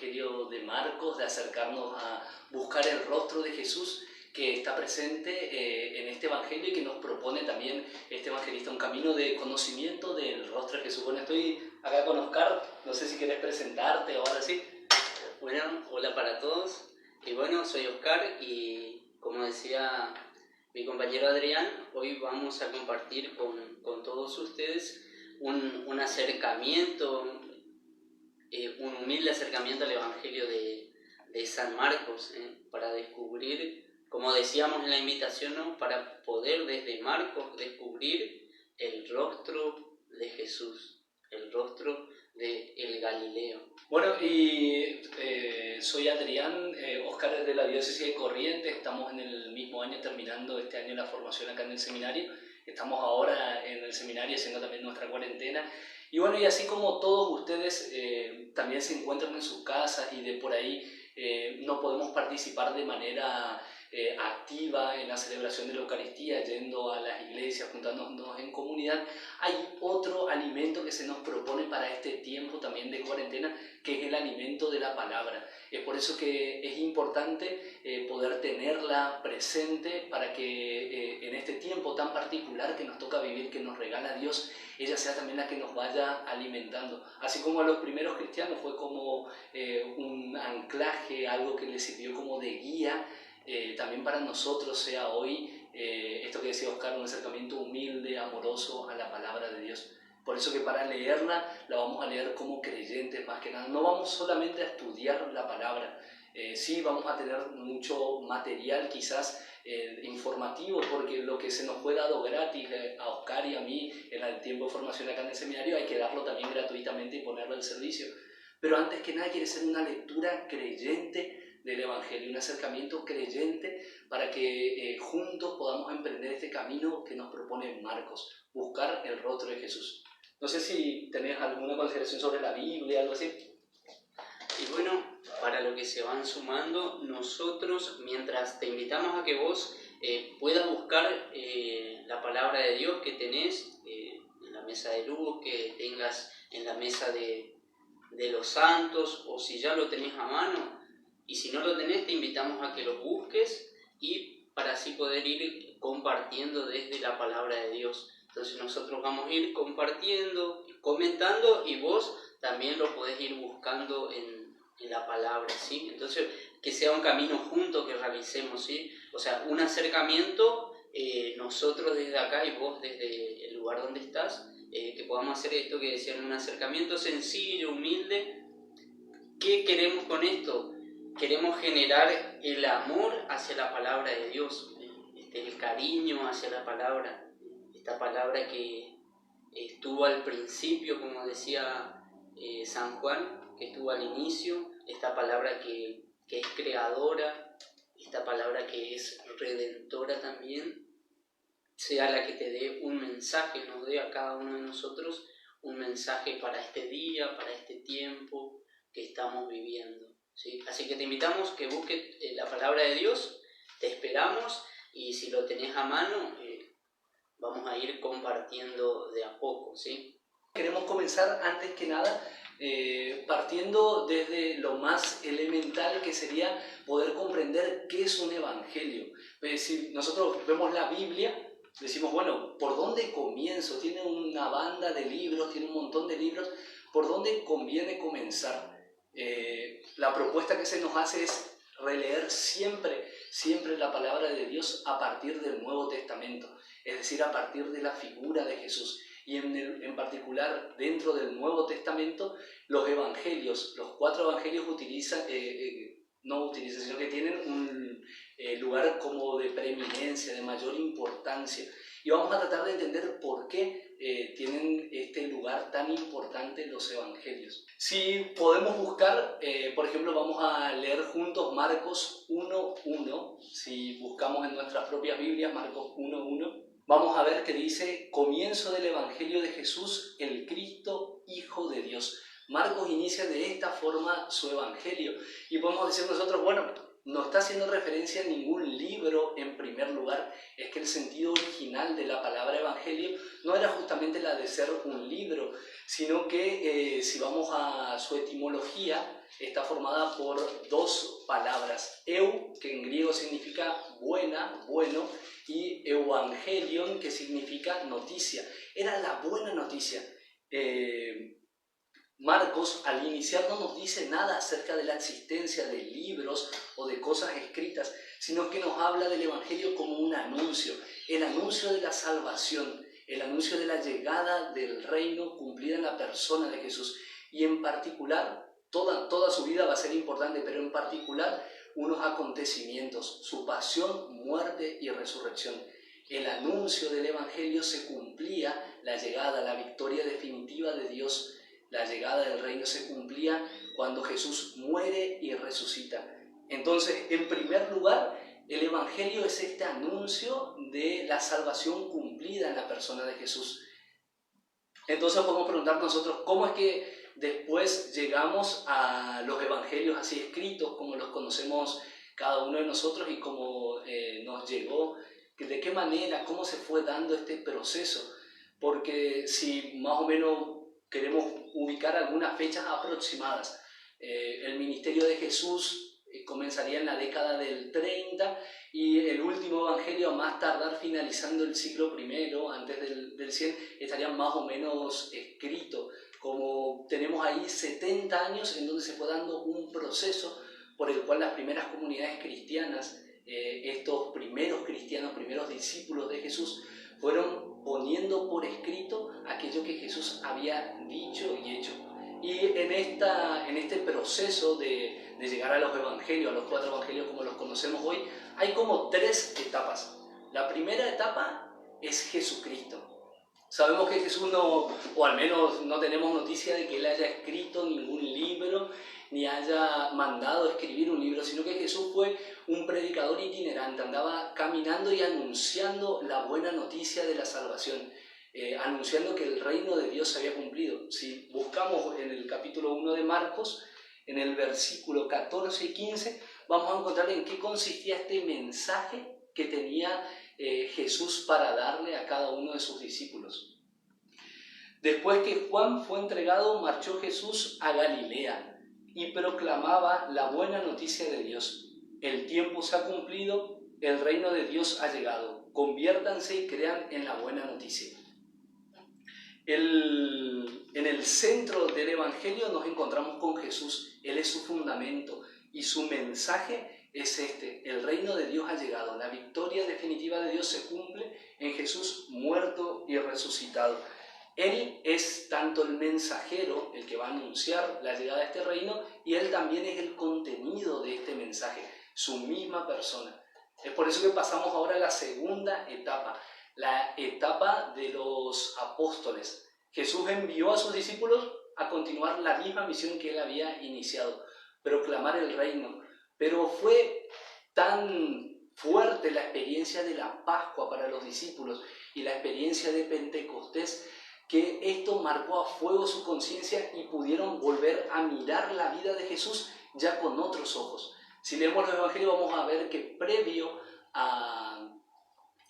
Evangelio de Marcos, de acercarnos a buscar el rostro de Jesús que está presente en este Evangelio y que nos propone también este evangelista un camino de conocimiento del rostro de Jesús. Bueno, estoy acá con Oscar, no sé si querés presentarte o ahora sí. Bueno, hola para todos. Y bueno, soy Oscar y como decía mi compañero Adrián, hoy vamos a compartir con todos ustedes un acercamiento, un humilde acercamiento al Evangelio de San Marcos, para descubrir, como decíamos en la invitación, ¿no? Para poder desde Marcos descubrir el rostro de Jesús, el rostro del Galileo. Bueno, y soy Adrián, Oscar es de la diócesis de Corrientes, estamos en el mismo año terminando este año la formación acá en el seminario, estamos ahora en el seminario haciendo también nuestra cuarentena, y bueno, y así como todos ustedes también se encuentran en sus casas y de por ahí no podemos participar de manera activa en la celebración de la Eucaristía, yendo a las iglesias, juntándonos en comunidad, hay otro alimento que se nos propone para este tiempo también de cuarentena, que es el alimento de la palabra. Es por eso que es importante poder tenerla presente para que en este tiempo tan particular que nos toca vivir, que nos regala Dios, ella sea también la que nos vaya alimentando. Así como a los primeros cristianos fue como un anclaje, algo que les sirvió como de guía, también para nosotros sea hoy esto que decía Oscar, un acercamiento humilde, amoroso a la palabra de Dios. Por eso que para leerla, la vamos a leer como creyentes más que nada. No vamos solamente a estudiar la palabra, sí vamos a tener mucho material quizás informativo, porque lo que se nos fue dado gratis a Oscar y a mí en el tiempo de formación acá en el seminario, hay que darlo también gratuitamente y ponerlo al servicio. Pero antes que nada quiere ser una lectura creyente del Evangelio, un acercamiento creyente para que juntos podamos emprender este camino que nos propone Marcos, buscar el rostro de Jesús. No sé si tenés alguna consideración sobre la Biblia, algo así. Y bueno, para lo que se van sumando, nosotros, mientras te invitamos a que vos puedas buscar la palabra de Dios que tenés en la mesa de luz, que tengas en la mesa de los santos, o si ya lo tenés a mano, y si no lo tenés, te invitamos a que lo busques y para así poder ir compartiendo desde la palabra de Dios. Entonces nosotros vamos a ir compartiendo, comentando, y vos también lo podés ir buscando en la palabra, ¿sí? Entonces, que sea un camino junto que realicemos, ¿sí? O sea, un acercamiento, nosotros desde acá y vos desde el lugar donde estás, que podamos hacer esto que decían, un acercamiento sencillo, humilde. ¿Qué queremos con esto? Queremos generar el amor hacia la palabra de Dios, el cariño hacia la palabra, esta palabra que estuvo al principio, como decía San Juan, que estuvo al inicio, esta palabra que es creadora, esta palabra que es redentora también, sea la que te dé un mensaje, nos dé a cada uno de nosotros un mensaje para este día, para este tiempo que estamos viviendo, ¿sí? Así que te invitamos que busques la palabra de Dios, te esperamos, y si lo tenés a mano, vamos a ir compartiendo de a poco, ¿sí? Queremos comenzar antes que nada partiendo desde lo más elemental, que sería poder comprender qué es un evangelio. Es decir, nosotros vemos la Biblia, decimos, bueno, ¿por dónde comienzo? Tiene una banda de libros, tiene un montón de libros, ¿por dónde conviene comenzar? La propuesta que se nos hace es releer siempre la palabra de Dios a partir del Nuevo Testamento, es decir, a partir de la figura de Jesús. Y en particular dentro del Nuevo Testamento, los evangelios, los 4 evangelios sino que tienen un lugar como de preeminencia, de mayor importancia. Y vamos a tratar de entender por qué tienen este lugar tan importante los evangelios. Si podemos buscar, por ejemplo, vamos a leer juntos Marcos 1:1. Si buscamos en nuestras propias Biblias, Marcos 1:1. Vamos a ver que dice, comienzo del Evangelio de Jesús, el Cristo, Hijo de Dios. Marcos inicia de esta forma su Evangelio. Y podemos decir nosotros, bueno, no está haciendo referencia a ningún libro en primer lugar. Es que el sentido original de la palabra Evangelio no era justamente la de ser un libro, sino que si vamos a su etimología, está formada por dos palabras, eu, que en griego significa buena, bueno, y evangelion, que significa noticia. Era la buena noticia. Marcos, al iniciar, no nos dice nada acerca de la existencia de libros o de cosas escritas, sino que nos habla del Evangelio como un anuncio, el anuncio de la salvación, el anuncio de la llegada del reino cumplida en la persona de Jesús. Y en particular, toda su vida va a ser importante, pero en particular unos acontecimientos, su pasión, muerte y resurrección. El anuncio del Evangelio se cumplía, la llegada, la victoria definitiva de Dios, la llegada del reino se cumplía cuando Jesús muere y resucita. Entonces, en primer lugar, el Evangelio es este anuncio de la salvación cumplida en la persona de Jesús. Entonces podemos preguntar nosotros, ¿cómo es que después llegamos a los Evangelios así escritos, como los conocemos cada uno de nosotros y cómo nos llegó? ¿De qué manera? ¿Cómo se fue dando este proceso? Porque si más o menos queremos ubicar algunas fechas aproximadas, el ministerio de Jesús comenzaría en la década del 30 y el último evangelio, a más tardar finalizando el siglo I, antes del 100, estaría más o menos escrito. Como tenemos ahí 70 años en donde se fue dando un proceso por el cual las primeras comunidades cristianas, estos primeros cristianos, primeros discípulos de Jesús, fueron poniendo por escrito aquello que Jesús había dicho y hecho. Y en este proceso de llegar a los evangelios, a los 4 evangelios como los conocemos hoy, hay como 3 etapas. La primera etapa es Jesucristo. Sabemos que Jesús no, o al menos no tenemos noticia de que Él haya escrito ningún libro, ni haya mandado a escribir un libro, sino que Jesús fue un predicador itinerante, andaba caminando y anunciando la buena noticia de la salvación, anunciando que el reino de Dios se había cumplido. Si buscamos en el capítulo 1 de Marcos, en el versículo 14 y 15, vamos a encontrar en qué consistía este mensaje que tenía Jesús para darle a cada uno de sus discípulos. Después que Juan fue entregado, marchó Jesús a Galilea y proclamaba la buena noticia de Dios. El tiempo se ha cumplido, el reino de Dios ha llegado. Conviértanse y crean en la buena noticia. En el centro del Evangelio nos encontramos con Jesús. Él es su fundamento y su mensaje es este: el reino de Dios ha llegado, la victoria definitiva de Dios se cumple en Jesús muerto y resucitado. Él es tanto el mensajero, el que va a anunciar la llegada de este reino, y Él también es el contenido de este mensaje, su misma persona. Es por eso que pasamos ahora a la segunda etapa, la etapa de los apóstoles. Jesús envió a sus discípulos a continuar la misma misión que Él había iniciado, proclamar el reino. Pero fue tan fuerte la experiencia de la Pascua para los discípulos y la experiencia de Pentecostés, que esto marcó a fuego su conciencia y pudieron volver a mirar la vida de Jesús ya con otros ojos. Si leemos los evangelios vamos a ver que previo a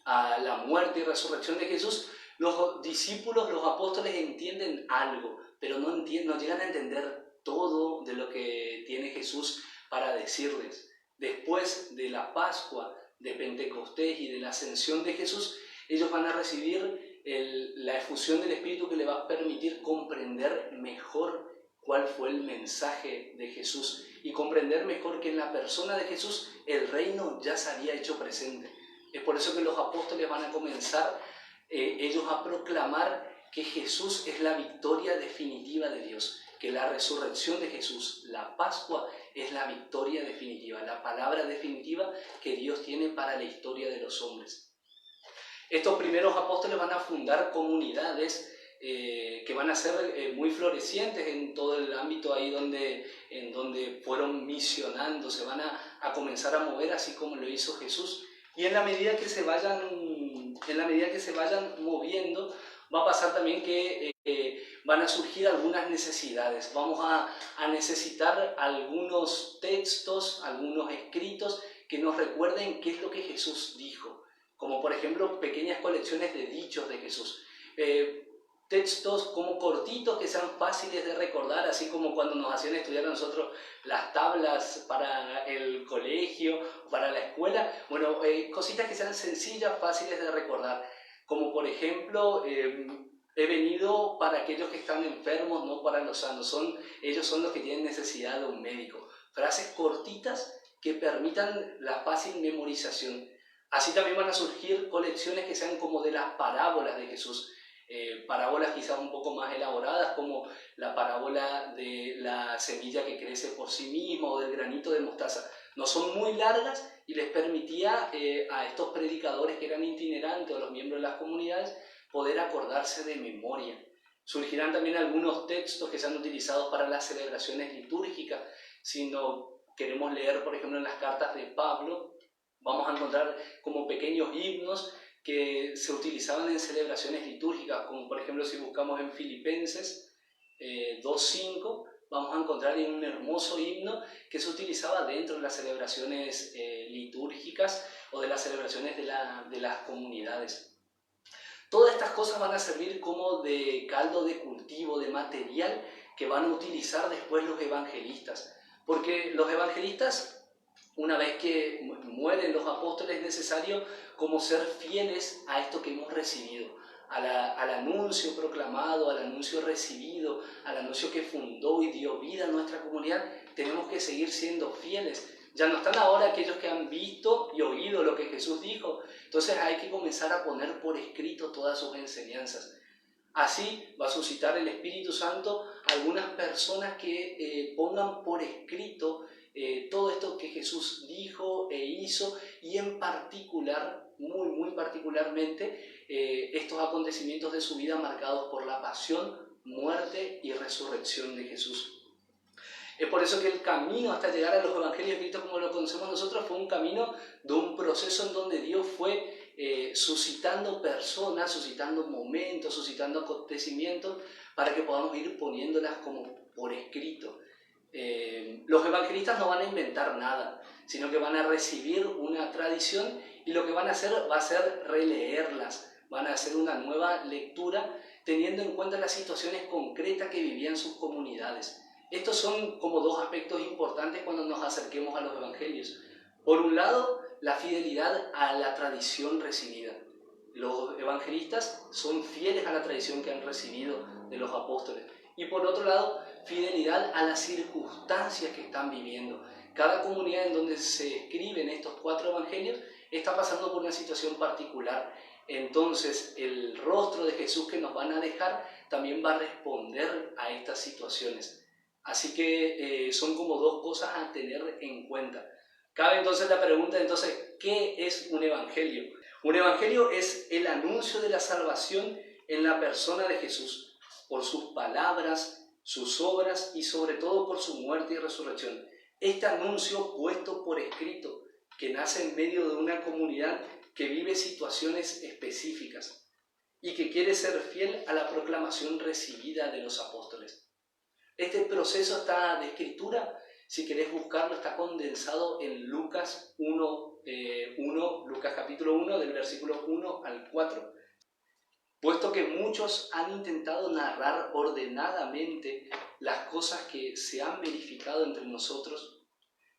la muerte y resurrección de Jesús, los discípulos, los apóstoles entienden algo, pero no llegan a entender todo de lo que tiene Jesús para decirles. Después de la Pascua, de Pentecostés y de la ascensión de Jesús, ellos van a recibir la efusión del Espíritu que les va a permitir comprender mejor cuál fue el mensaje de Jesús y comprender mejor que en la persona de Jesús el reino ya se había hecho presente. Es por eso que los apóstoles van a comenzar ellos a proclamar que Jesús es la victoria definitiva de Dios, que la resurrección de Jesús, la Pascua, es la victoria definitiva, la palabra definitiva que Dios tiene para la historia de los hombres. Estos primeros apóstoles van a fundar comunidades que van a ser muy florecientes en todo el ámbito ahí en donde fueron misionando, se van a comenzar a mover así como lo hizo Jesús. Y en la medida que se vayan moviendo, va a pasar también que van a surgir algunas necesidades. Vamos a necesitar algunos textos, algunos escritos que nos recuerden qué es lo que Jesús dijo. Como por ejemplo pequeñas colecciones de dichos de Jesús. textos como cortitos que sean fáciles de recordar, así como cuando nos hacían estudiar a nosotros las tablas para el colegio, para la escuela. Bueno, cositas que sean sencillas, fáciles de recordar, como por ejemplo, he venido para aquellos que están enfermos, no para los sanos. Ellos son los que tienen necesidad de un médico. Frases cortitas que permitan la fácil memorización. Así también van a surgir colecciones que sean como de las parábolas de Jesús. Parábolas quizás un poco más elaboradas, como la parábola de la semilla que crece por sí misma o del granito de mostaza. No son muy largas y les permitía a estos predicadores que eran itinerantes o los miembros de las comunidades poder acordarse de memoria. Surgirán también algunos textos que se han utilizado para las celebraciones litúrgicas. Si no queremos leer, por ejemplo, en las cartas de Pablo, vamos a encontrar como pequeños himnos que se utilizaban en celebraciones litúrgicas, como por ejemplo si buscamos en Filipenses 2.5, vamos a encontrar un hermoso himno que se utilizaba dentro de las celebraciones litúrgicas o de las celebraciones de las comunidades. Todas estas cosas van a servir como de caldo de cultivo, de material que van a utilizar después los evangelistas. Porque los evangelistas, una vez que mueren los apóstoles, es necesario como ser fieles a esto que hemos recibido, al anuncio proclamado, al anuncio recibido, al anuncio que fundó y dio vida a nuestra comunidad. Tenemos que seguir siendo fieles. Ya no están ahora aquellos que han visto y oído lo que Jesús dijo. Entonces hay que comenzar a poner por escrito todas sus enseñanzas. Así va a suscitar el Espíritu Santo algunas personas que pongan por escrito todo esto que Jesús dijo e hizo, y en particular, muy particularmente, estos acontecimientos de su vida marcados por la pasión, muerte y resurrección de Jesús. Es por eso que el camino hasta llegar a los evangelios escritos como lo conocemos nosotros fue un camino de un proceso en donde Dios fue suscitando personas, suscitando momentos, suscitando acontecimientos para que podamos ir poniéndolas como por escrito. Los evangelistas no van a inventar nada, sino que van a recibir una tradición y lo que van a hacer va a ser releerlas, van a hacer una nueva lectura teniendo en cuenta las situaciones concretas que vivían sus comunidades. Estos son como dos aspectos importantes cuando nos acerquemos a los evangelios. Por un lado, la fidelidad a la tradición recibida. Los evangelistas son fieles a la tradición que han recibido de los apóstoles. Y por otro lado, fidelidad a las circunstancias que están viviendo. Cada comunidad en donde se escriben estos 4 evangelios está pasando por una situación particular. Entonces, el rostro de Jesús que nos van a dejar también va a responder a estas situaciones. Así que son como dos cosas a tener en cuenta. Cabe entonces la pregunta, ¿qué es un evangelio? Un evangelio es el anuncio de la salvación en la persona de Jesús, por sus palabras, sus obras y sobre todo por su muerte y resurrección. Este anuncio puesto por escrito, que nace en medio de una comunidad que vive situaciones específicas y que quiere ser fiel a la proclamación recibida de los apóstoles. Este proceso de escritura, si querés buscarlo, está condensado en Lucas 1, Lucas capítulo 1, del versículo 1 al 4. Puesto que muchos han intentado narrar ordenadamente las cosas que se han verificado entre nosotros,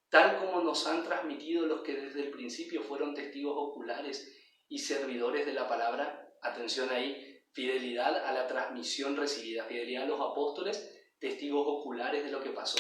tal como nos han transmitido los que desde el principio fueron testigos oculares y servidores de la palabra, atención ahí, fidelidad a la transmisión recibida, fidelidad a los apóstoles, testigos oculares de lo que pasó.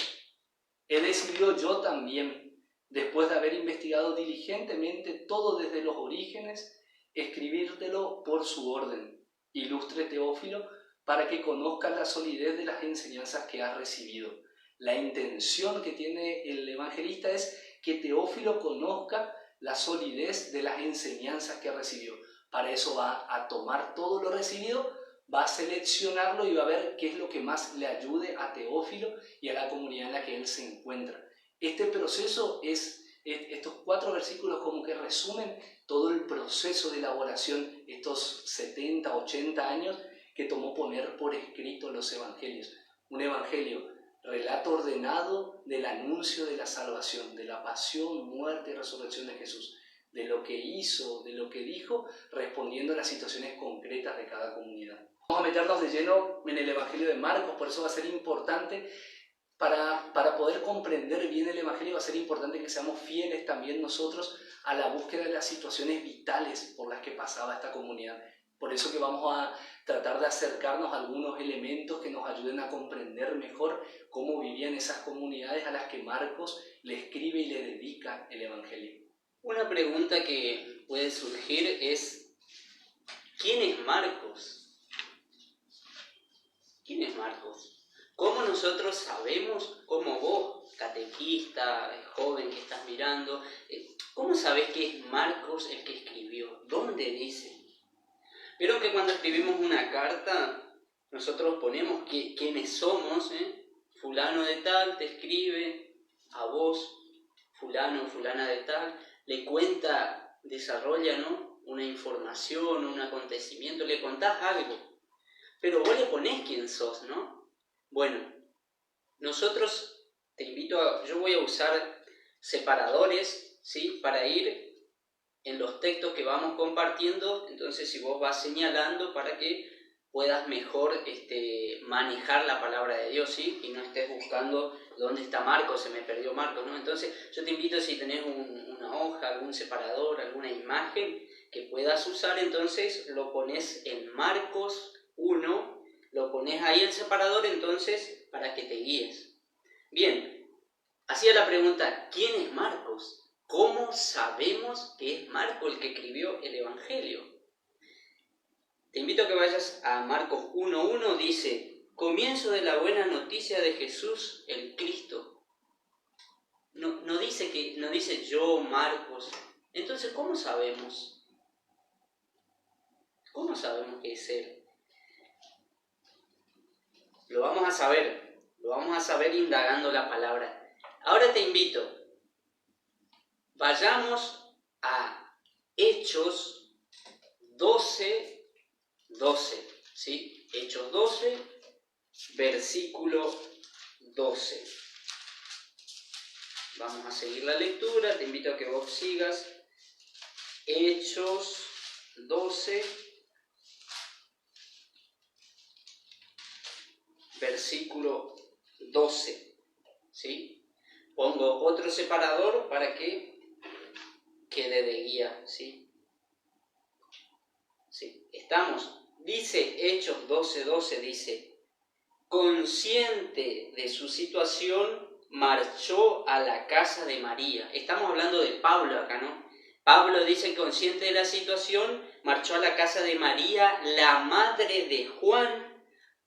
He decidido yo también, después de haber investigado diligentemente todo desde los orígenes, escribírtelo por su orden, ilustre Teófilo, para que conozcas la solidez de las enseñanzas que has recibido. La intención que tiene el evangelista es que Teófilo conozca la solidez de las enseñanzas que recibió. Para eso va a tomar todo lo recibido, va a seleccionarlo y va a ver qué es lo que más le ayude a Teófilo y a la comunidad en la que él se encuentra. Este proceso estos 4 versículos como que resumen todo el proceso de elaboración, estos 70, 80 años que tomó poner por escrito los evangelios. Un evangelio, relato ordenado del anuncio de la salvación, de la pasión, muerte y resurrección de Jesús, de lo que hizo, de lo que dijo, respondiendo a las situaciones concretas de cada comunidad. Vamos a meternos de lleno en el Evangelio de Marcos, por eso va a ser importante, para poder comprender bien el Evangelio, va a ser importante que seamos fieles también nosotros a la búsqueda de las situaciones vitales por las que pasaba esta comunidad. Por eso que vamos a tratar de acercarnos a algunos elementos que nos ayuden a comprender mejor cómo vivían esas comunidades a las que Marcos le escribe y le dedica el Evangelio. Una pregunta que puede surgir es, ¿quién es Marcos? ¿Quién es Marcos? ¿Cómo nosotros sabemos, como vos, catequista, joven que estás mirando, cómo sabés que es Marcos el que escribió? ¿Dónde dice? Vieron que cuando escribimos una carta, nosotros ponemos quiénes somos, fulano de tal te escribe a vos, fulano o fulana de tal, le cuenta, desarrolla, ¿no?, una información, un acontecimiento, le contás algo. Pero vos le ponés quién sos, ¿no? Bueno, nosotros, yo voy a usar separadores, ¿sí?, para ir en los textos que vamos compartiendo. Entonces, si vos vas señalando para que puedas mejor manejar la palabra de Dios, ¿sí?, y no estés buscando dónde está Marcos, se me perdió Marcos, ¿no? Entonces, yo te invito, si tenés una hoja, algún separador, alguna imagen que puedas usar, entonces lo pones en Marcos 1, lo pones ahí el separador, entonces, para que te guíes. Bien, hacía la pregunta, ¿quién es Marcos? ¿Cómo sabemos que es Marcos el que escribió el Evangelio? Te invito a que vayas a Marcos 1.1, dice, comienzo de la buena noticia de Jesús el Cristo. No dice yo, Marcos. Entonces, ¿cómo sabemos? ¿Cómo sabemos que es Él? Lo vamos a saber indagando la palabra. Ahora te invito, vayamos a Hechos 12, ¿sí? Hechos 12, versículo 12. Vamos a seguir la lectura, te invito a que vos sigas. Hechos 12, versículo 12, ¿sí? Pongo otro separador para que quede de guía, ¿sí? Sí, estamos. Dice Hechos 12:12, dice, consciente de su situación, marchó a la casa de María. Estamos hablando de Pablo acá, ¿no? Pablo dice, consciente de la situación, marchó a la casa de María, la madre de Juan,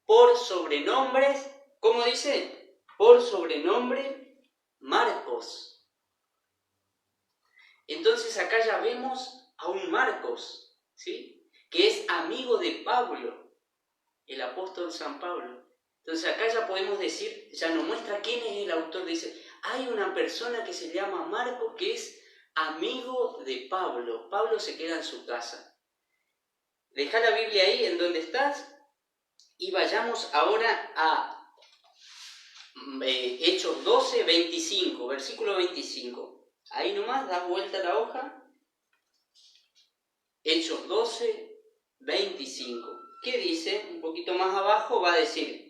por sobrenombre, ¿cómo dice? Por sobrenombre Marcos. Entonces acá ya vemos a un Marcos, ¿sí?, que es amigo de Pablo, el apóstol San Pablo. Entonces acá ya podemos decir, ya nos muestra quién es el autor. Dice, hay una persona que se llama Marcos que es amigo de Pablo. Pablo se queda en su casa. Deja la Biblia ahí en donde estás y vayamos ahora a Hechos 12:25, versículo 25. Ahí nomás, das vuelta a la hoja. Hechos 12:25. ¿Qué dice? Un poquito más abajo va a decir,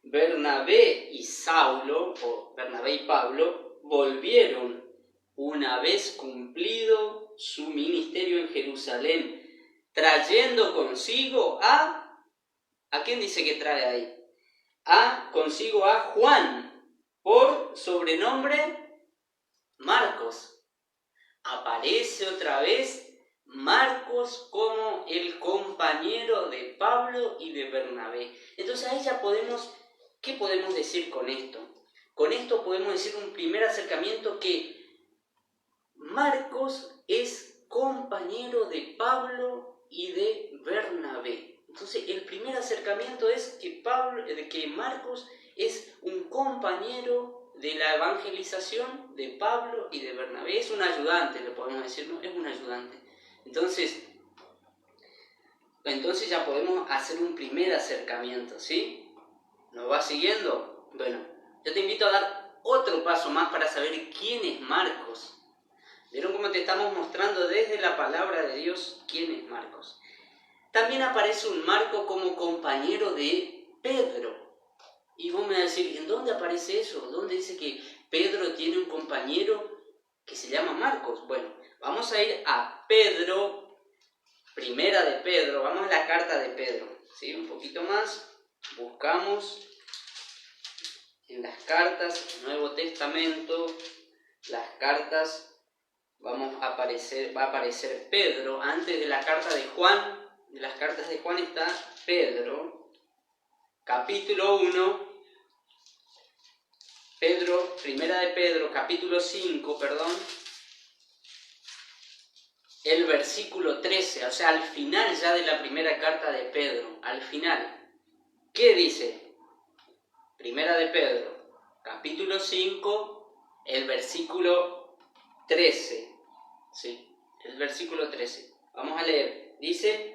Bernabé y Saulo, o Bernabé y Pablo, volvieron una vez cumplido su ministerio en Jerusalén, trayendo consigo ¿a quién dice que trae ahí? Consigo a Juan, por sobrenombre Marcos. Aparece otra vez Marcos como el compañero de Pablo y de Bernabé. Entonces ahí ya ¿qué podemos decir con esto? Con esto podemos decir un primer acercamiento, que Marcos es compañero de Pablo y de Bernabé. Entonces el primer acercamiento es que Marcos es un compañero de la evangelización de Pablo y de Bernabé. Es un ayudante, le podemos decir, ¿no? Es un ayudante. Entonces ya podemos hacer un primer acercamiento, ¿sí? ¿Nos va siguiendo? Bueno, yo te invito a dar otro paso más para saber quién es Marcos. ¿Vieron cómo te estamos mostrando desde la palabra de Dios quién es Marcos? también aparece un Marcos como compañero de Pedro. Y vos me vas a decir, ¿en dónde aparece eso? ¿Dónde dice que Pedro tiene un compañero que se llama Marcos? Bueno, vamos a ir a Pedro, primera de Pedro, vamos a la carta de Pedro, ¿sí? Un poquito más, buscamos en las cartas, Nuevo Testamento, las cartas, va a aparecer Pedro, antes de la carta de Juan, de las cartas de Juan está Pedro, capítulo 1, primera de Pedro, capítulo 5, el versículo 13, o sea, al final ya de la primera carta de Pedro, al final, ¿qué dice? Primera de Pedro, capítulo 5, el versículo 13, ¿sí? El versículo 13, vamos a leer, dice,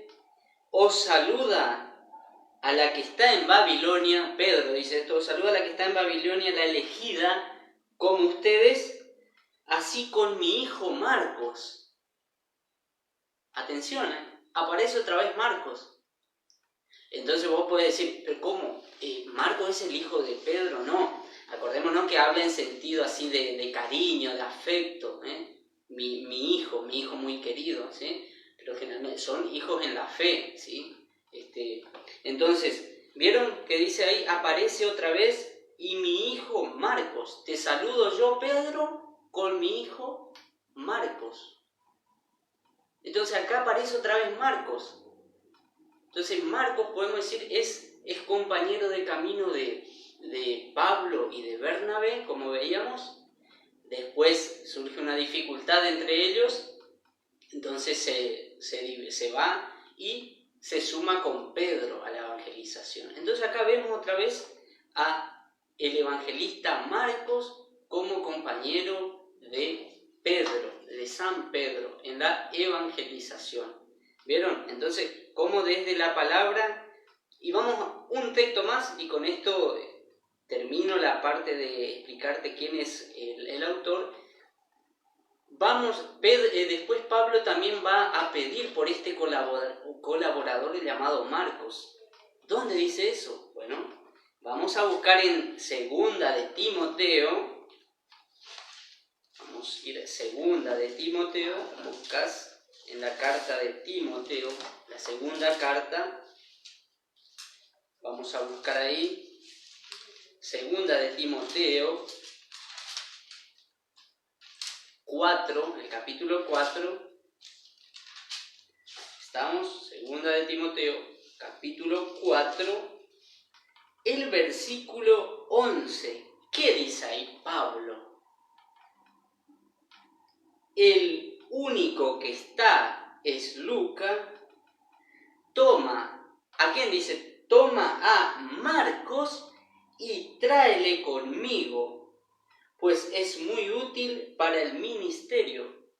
os saluda a la que está en Babilonia, Pedro dice esto, os saluda a la que está en Babilonia, la elegida, como ustedes, así con mi hijo Marcos. Atención, aparece otra vez Marcos. Entonces vos podés decir, ¿pero cómo? ¿Marcos es el hijo de Pedro? No. Acordémonos que habla en sentido así de cariño, de afecto. Mi hijo muy querido, ¿sí? Pero generalmente son hijos en la fe, ¿sí? Entonces, ¿vieron que dice ahí? Aparece otra vez, y mi hijo Marcos. Te saludo yo, Pedro, con mi hijo Marcos. Entonces acá aparece otra vez Marcos. Entonces Marcos, podemos decir, es compañero de camino de Pablo y de Bernabé, como veíamos. Después surge una dificultad entre ellos, entonces se va y se suma con Pedro a la evangelización. Entonces acá vemos otra vez a el evangelista Marcos como compañero de Pedro, de San Pedro, en la evangelización. ¿Vieron? Entonces, como desde la palabra, y vamos a un texto más, y con esto termino la parte de explicarte quién es el autor. Después Pablo también va a pedir por este colaborador llamado Marcos. ¿Dónde dice eso? Bueno, vamos a buscar en segunda de Timoteo. Vamos a ir a segunda de Timoteo, buscas en la carta de Timoteo, la segunda carta, vamos a buscar ahí, segunda de Timoteo 4, el capítulo 4, estamos, segunda de Timoteo, capítulo 4, el versículo 11, ¿qué dice ahí Pablo? El único que está es Lucas. Toma, ¿a quién dice? Toma a Marcos y tráele conmigo, pues es muy útil para el ministerio.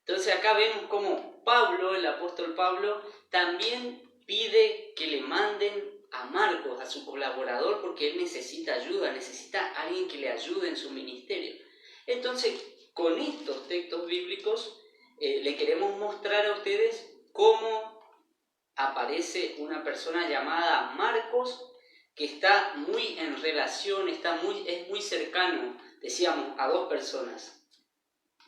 Entonces acá vemos cómo Pablo, el apóstol Pablo, también pide que le manden a Marcos, a su colaborador, porque él necesita ayuda, necesita a alguien que le ayude en su ministerio. Entonces, con estos textos bíblicos le queremos mostrar a ustedes cómo aparece una persona llamada Marcos, que está muy en relación, es muy cercano, decíamos, a dos personas.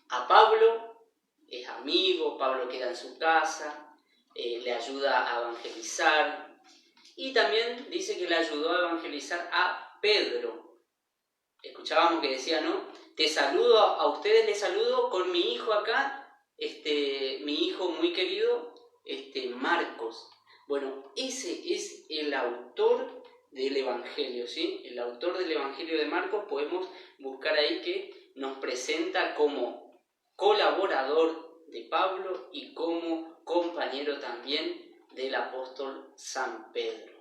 A Pablo, es amigo, Pablo queda en su casa, le ayuda a evangelizar, y también dice que le ayudó a evangelizar a Pedro. Escuchábamos que decía, ¿no? Te saludo, a ustedes les saludo con mi hijo acá, mi hijo muy querido, Marcos. Bueno, ese es el autor del Evangelio, ¿sí? El autor del Evangelio de Marcos, podemos buscar ahí que nos presenta como colaborador de Pablo y como compañero también del apóstol San Pedro.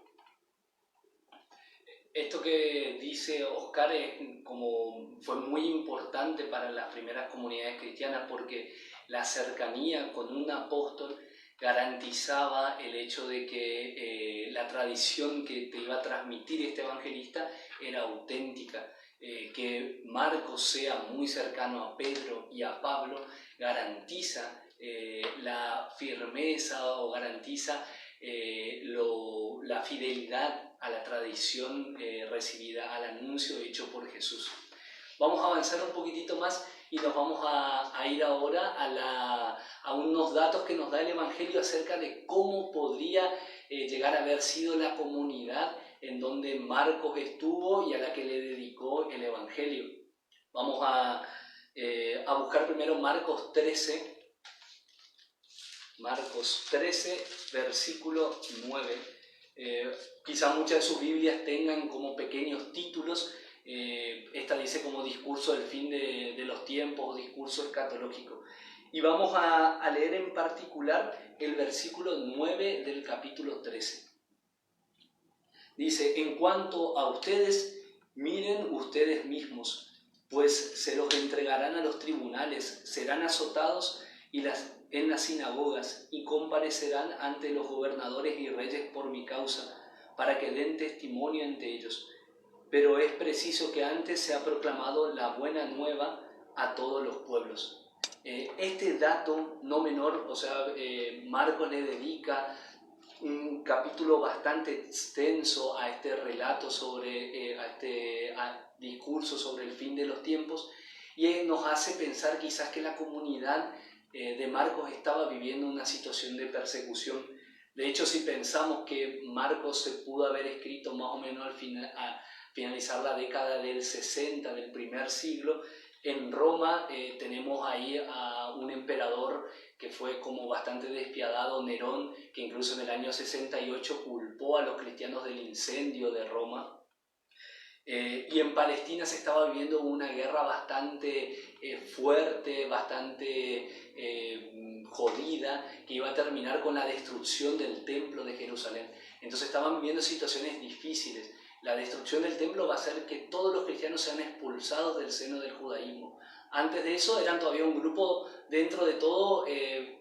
Esto que dice Oscar fue muy importante para las primeras comunidades cristianas, porque la cercanía con un apóstol garantizaba el hecho de que la tradición que te iba a transmitir este evangelista era auténtica. Que Marcos sea muy cercano a Pedro y a Pablo garantiza la firmeza o garantiza la fidelidad a la tradición recibida, al anuncio hecho por Jesús. Vamos a avanzar un poquitito más y nos vamos a ir ahora a unos datos que nos da el Evangelio acerca de cómo podría llegar a haber sido la comunidad en donde Marcos estuvo y a la que le dedicó el Evangelio. Vamos a buscar primero Marcos 13, versículo 9. Quizá muchas de sus Biblias tengan como pequeños títulos. Esta dice como discurso del fin de los tiempos, discurso escatológico. Y vamos a leer en particular el versículo 9 del capítulo 13. Dice: en cuanto a ustedes, miren ustedes mismos, pues se los entregarán a los tribunales, serán azotados en las sinagogas y comparecerán ante los gobernadores y reyes por mi causa, para que den testimonio ante ellos. Pero es preciso que antes sea proclamado la buena nueva a todos los pueblos. Este dato no menor, o sea, Marcos le dedica un capítulo bastante extenso a este relato a discurso sobre el fin de los tiempos, y nos hace pensar quizás que la comunidad de Marcos estaba viviendo una situación de persecución. De hecho, si pensamos que Marcos se pudo haber escrito más o menos a finalizar la década del 60 del primer siglo, en Roma tenemos ahí a un emperador que fue como bastante despiadado, Nerón, que incluso en el año 68 culpó a los cristianos del incendio de Roma. Y en Palestina se estaba viviendo una guerra bastante fuerte, bastante jodida, que iba a terminar con la destrucción del templo de Jerusalén. Entonces estaban viviendo situaciones difíciles. La destrucción del templo va a hacer que todos los cristianos sean expulsados del seno del judaísmo. Antes de eso eran todavía un grupo dentro de todo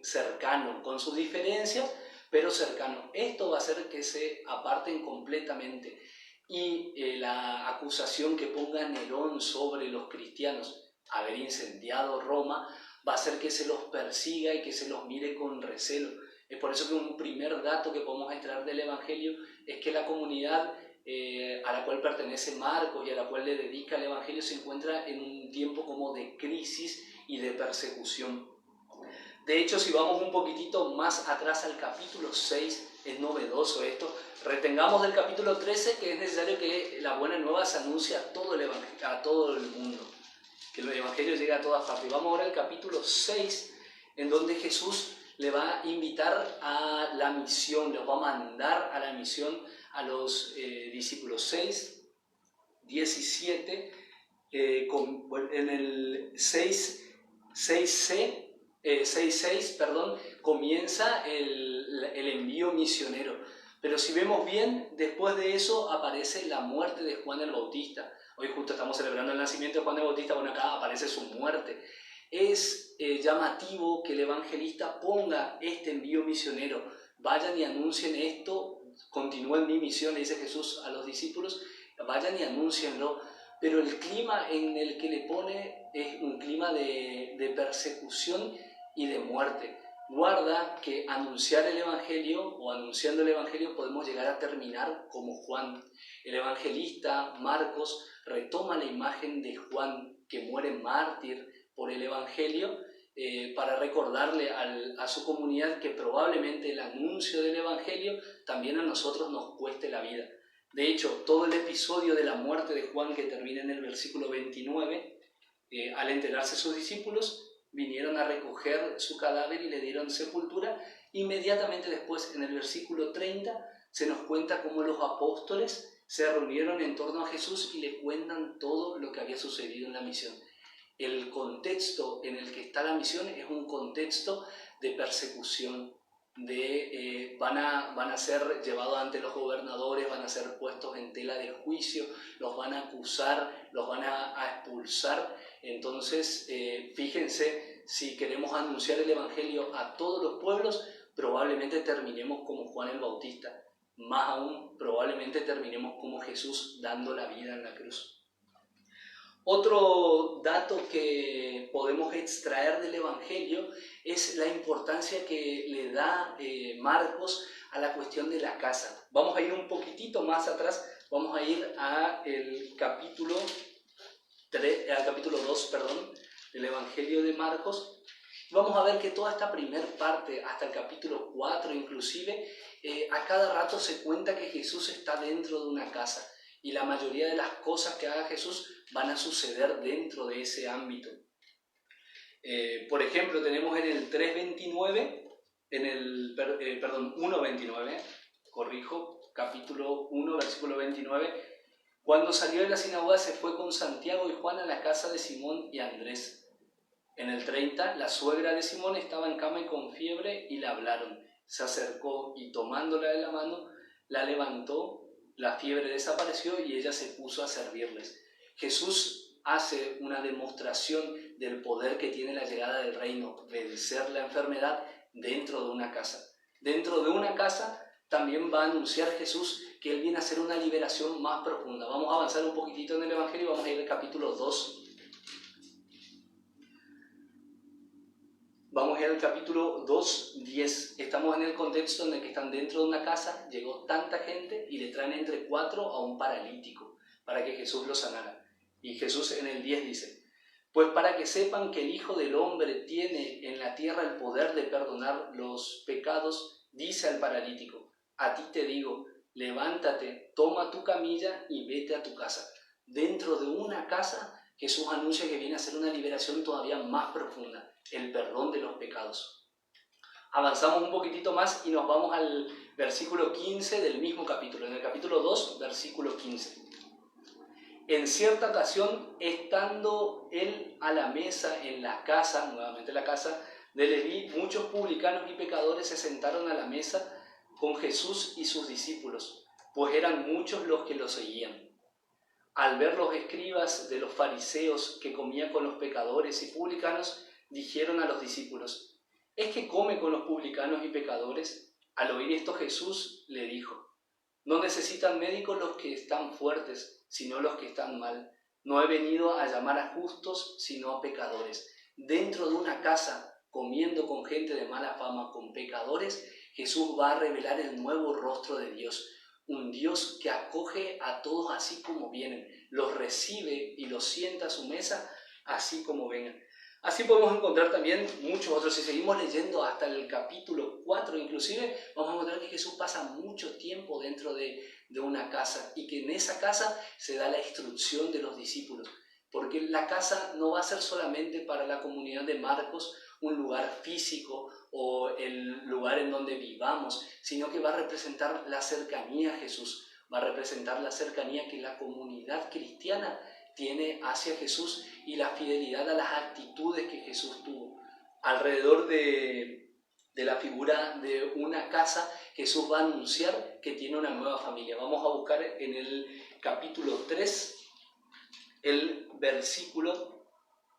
cercano, con sus diferencias, pero cercano. Esto va a hacer que se aparten completamente. Y la acusación que ponga Nerón sobre los cristianos, haber incendiado Roma, va a hacer que se los persiga y que se los mire con recelo. Es por eso que un primer dato que podemos extraer del Evangelio es que la comunidad a la cual pertenece Marcos y a la cual le dedica el Evangelio se encuentra en un tiempo como de crisis y de persecución. De hecho, si vamos un poquitito más atrás al capítulo 6, es novedoso esto. Retengamos del capítulo 13 que es necesario que la buena nueva se anuncie a todo el mundo, que el Evangelio llegue a todas partes. Vamos ahora al capítulo 6, en donde Jesús le va a invitar a la misión, los va a mandar a la misión a los discípulos. 6, 17, en el 6.6, comienza el envío misionero. Pero si vemos bien, después de eso aparece la muerte de Juan el Bautista. Hoy justo estamos celebrando el nacimiento de Juan el Bautista, bueno, acá aparece su muerte. Es llamativo que el evangelista ponga este envío misionero. Vayan y anuncien esto, continúen mi misión, le dice Jesús a los discípulos, vayan y anúncienlo. Pero el clima en el que le pone es un clima de persecución y de muerte. Guarda que anunciar el Evangelio o anunciando el Evangelio podemos llegar a terminar como Juan. El evangelista Marcos retoma la imagen de Juan, que muere mártir por el Evangelio, para recordarle a su comunidad que probablemente el anuncio del Evangelio también a nosotros nos cueste la vida. De hecho, todo el episodio de la muerte de Juan, que termina en el versículo 29, al enterarse sus discípulos, vinieron a recoger su cadáver y le dieron sepultura. Inmediatamente después, en el versículo 30, se nos cuenta cómo los apóstoles se reunieron en torno a Jesús y le cuentan todo lo que había sucedido en la misión. El contexto en el que está la misión es un contexto de persecución, van a ser llevados ante los gobernadores, van a ser puestos en tela de juicio, los van a acusar, los van a expulsar. Entonces, fíjense, si queremos anunciar el Evangelio a todos los pueblos, probablemente terminemos como Juan el Bautista. Más aún, probablemente terminemos como Jesús dando la vida en la cruz. Otro dato que podemos extraer del Evangelio es la importancia que le da Marcos a la cuestión de la casa. Vamos a ir un poquitito más atrás, vamos a ir al capítulo 2, del Evangelio de Marcos. Vamos a ver que toda esta primera parte, hasta el capítulo 4 inclusive, a cada rato se cuenta que Jesús está dentro de una casa. Y la mayoría de las cosas que haga Jesús van a suceder dentro de ese ámbito. Por ejemplo, tenemos en el 3:29, 1:29, capítulo 1, versículo 29, cuando salió de la sinagoga se fue con Santiago y Juan a la casa de Simón y Andrés. En el 30, la suegra de Simón estaba en cama y con fiebre y la hablaron. Se acercó y tomándola de la mano, la levantó, la fiebre desapareció y ella se puso a servirles. Jesús hace una demostración del poder que tiene la llegada del reino, vencer la enfermedad dentro de una casa. Dentro de una casa también va a anunciar Jesús que Él viene a hacer una liberación más profunda. Vamos a avanzar un poquitito en el Evangelio y vamos a ir al capítulo 2. Vamos a ir al capítulo 2:10. Estamos en el contexto en el que están dentro de una casa, llegó tanta gente y le traen entre 4 a un paralítico para que Jesús lo sanara. Y Jesús en el 10 dice: pues para que sepan que el Hijo del Hombre tiene en la tierra el poder de perdonar los pecados, dice al paralítico: a ti te digo, levántate, toma tu camilla y vete a tu casa. Dentro de una casa, Jesús anuncia que viene a hacer una liberación todavía más profunda, el perdón de los pecados. Avanzamos un poquitito más y nos vamos al versículo 15 del mismo capítulo, en el capítulo 2, versículo 15. En cierta ocasión, estando él a la mesa en la casa, nuevamente la casa de Leví, muchos publicanos y pecadores se sentaron a la mesa con Jesús y sus discípulos, pues eran muchos los que lo seguían. Al ver los escribas de los fariseos que comían con los pecadores y publicanos, dijeron a los discípulos: ¿es que come con los publicanos y pecadores? Al oír esto Jesús le dijo: no necesitan médicos los que están fuertes, sino los que están mal. No he venido a llamar a justos, sino a pecadores. Dentro de una casa, comiendo con gente de mala fama, con pecadores, Jesús va a revelar el nuevo rostro de Dios. Un Dios que acoge a todos así como vienen, los recibe y los sienta a su mesa así como vengan. Así podemos encontrar también muchos otros. Si seguimos leyendo hasta el capítulo 4 inclusive, vamos a encontrar que Jesús pasa mucho tiempo dentro de una casa y que en esa casa se da la instrucción de los discípulos. Porque la casa no va a ser solamente para la comunidad de Marcos un lugar físico o el lugar en donde vivamos, sino que va a representar la cercanía a Jesús, va a representar la cercanía que la comunidad cristiana tiene hacia Jesús y la fidelidad a las actitudes que Jesús tuvo. Alrededor de la figura de una casa, Jesús va a anunciar que tiene una nueva familia. Vamos a buscar en el capítulo 3, el versículo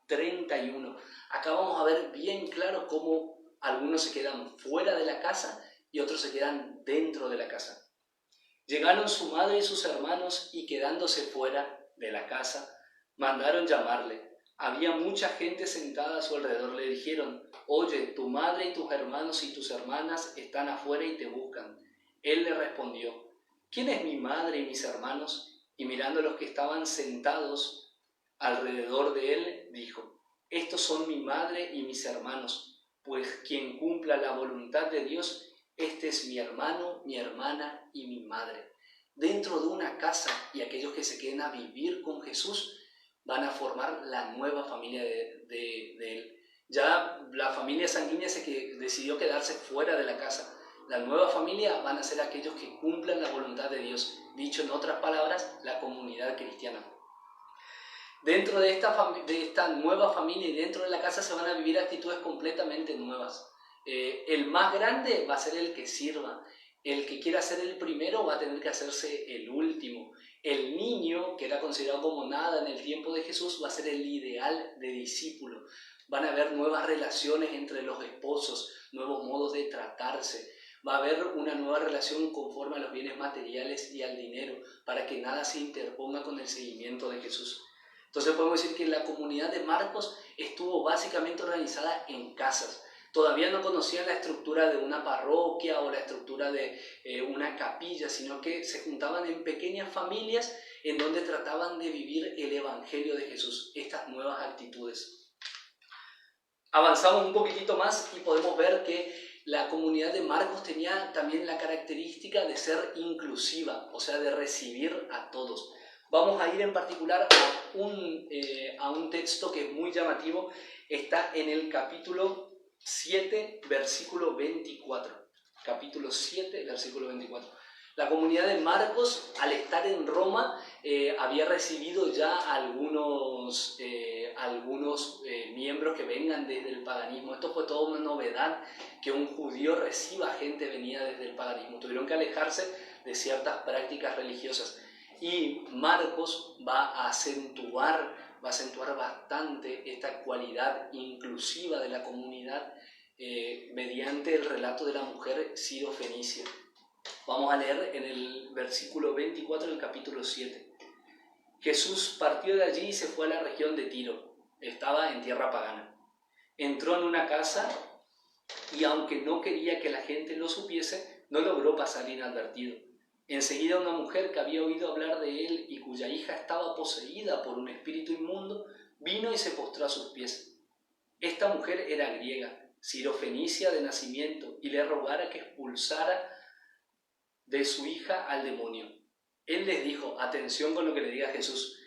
31. Acá vamos a ver bien claro cómo algunos se quedan fuera de la casa y otros se quedan dentro de la casa. Llegaron su madre y sus hermanos y quedándose fuera de la casa, mandaron llamarle. Había mucha gente sentada a su alrededor. Le dijeron: oye, tu madre y tus hermanos y tus hermanas están afuera y te buscan. Él le respondió: ¿quién es mi madre y mis hermanos? Y mirando a los que estaban sentados alrededor de él, dijo: estos son mi madre y mis hermanos, pues quien cumpla la voluntad de Dios, este es mi hermano, mi hermana y mi madre. Dentro de una casa, y aquellos que se queden a vivir con Jesús van a formar la nueva familia de Él. Ya la familia sanguínea decidió quedarse fuera de la casa. La nueva familia van a ser aquellos que cumplan la voluntad de Dios. Dicho en otras palabras, la comunidad cristiana. Dentro de esta nueva familia y dentro de la casa se van a vivir actitudes completamente nuevas. El más grande va a ser el que sirva. El que quiera ser el primero va a tener que hacerse el último. El niño, que era considerado como nada en el tiempo de Jesús, va a ser el ideal de discípulo. Van a haber nuevas relaciones entre los esposos, nuevos modos de tratarse. Va a haber una nueva relación conforme a los bienes materiales y al dinero, para que nada se interponga con el seguimiento de Jesús. Entonces podemos decir que la comunidad de Marcos estuvo básicamente organizada en casas. Todavía no conocían la estructura de una parroquia o la estructura de una capilla, sino que se juntaban en pequeñas familias en donde trataban de vivir el Evangelio de Jesús, estas nuevas actitudes. Avanzamos un poquitito más y podemos ver que la comunidad de Marcos tenía también la característica de ser inclusiva, o sea, de recibir a todos. Vamos a ir en particular a un texto que es muy llamativo, está en el capítulo 7, versículo 24. Capítulo 7, versículo 24. La comunidad de Marcos, al estar en Roma, había recibido ya algunos miembros que vengan desde el paganismo. Esto fue toda una novedad, que un judío reciba gente venida desde el paganismo. Tuvieron que alejarse de ciertas prácticas religiosas. Y Marcos va a acentuar bastante esta cualidad inclusiva de la comunidad mediante el relato de la mujer sirofenicia. Vamos a leer en el versículo 24 del capítulo 7. Jesús partió de allí y se fue a la región de Tiro. Estaba en tierra pagana. Entró en una casa y aunque no quería que la gente lo supiese, no logró pasar inadvertido. Enseguida una mujer que había oído hablar de él y cuya hija estaba poseída por un espíritu inmundo, vino y se postró a sus pies. Esta mujer era griega, sirofenicia de nacimiento, y le rogara que expulsara de su hija al demonio. Él les dijo, atención con lo que le diga Jesús,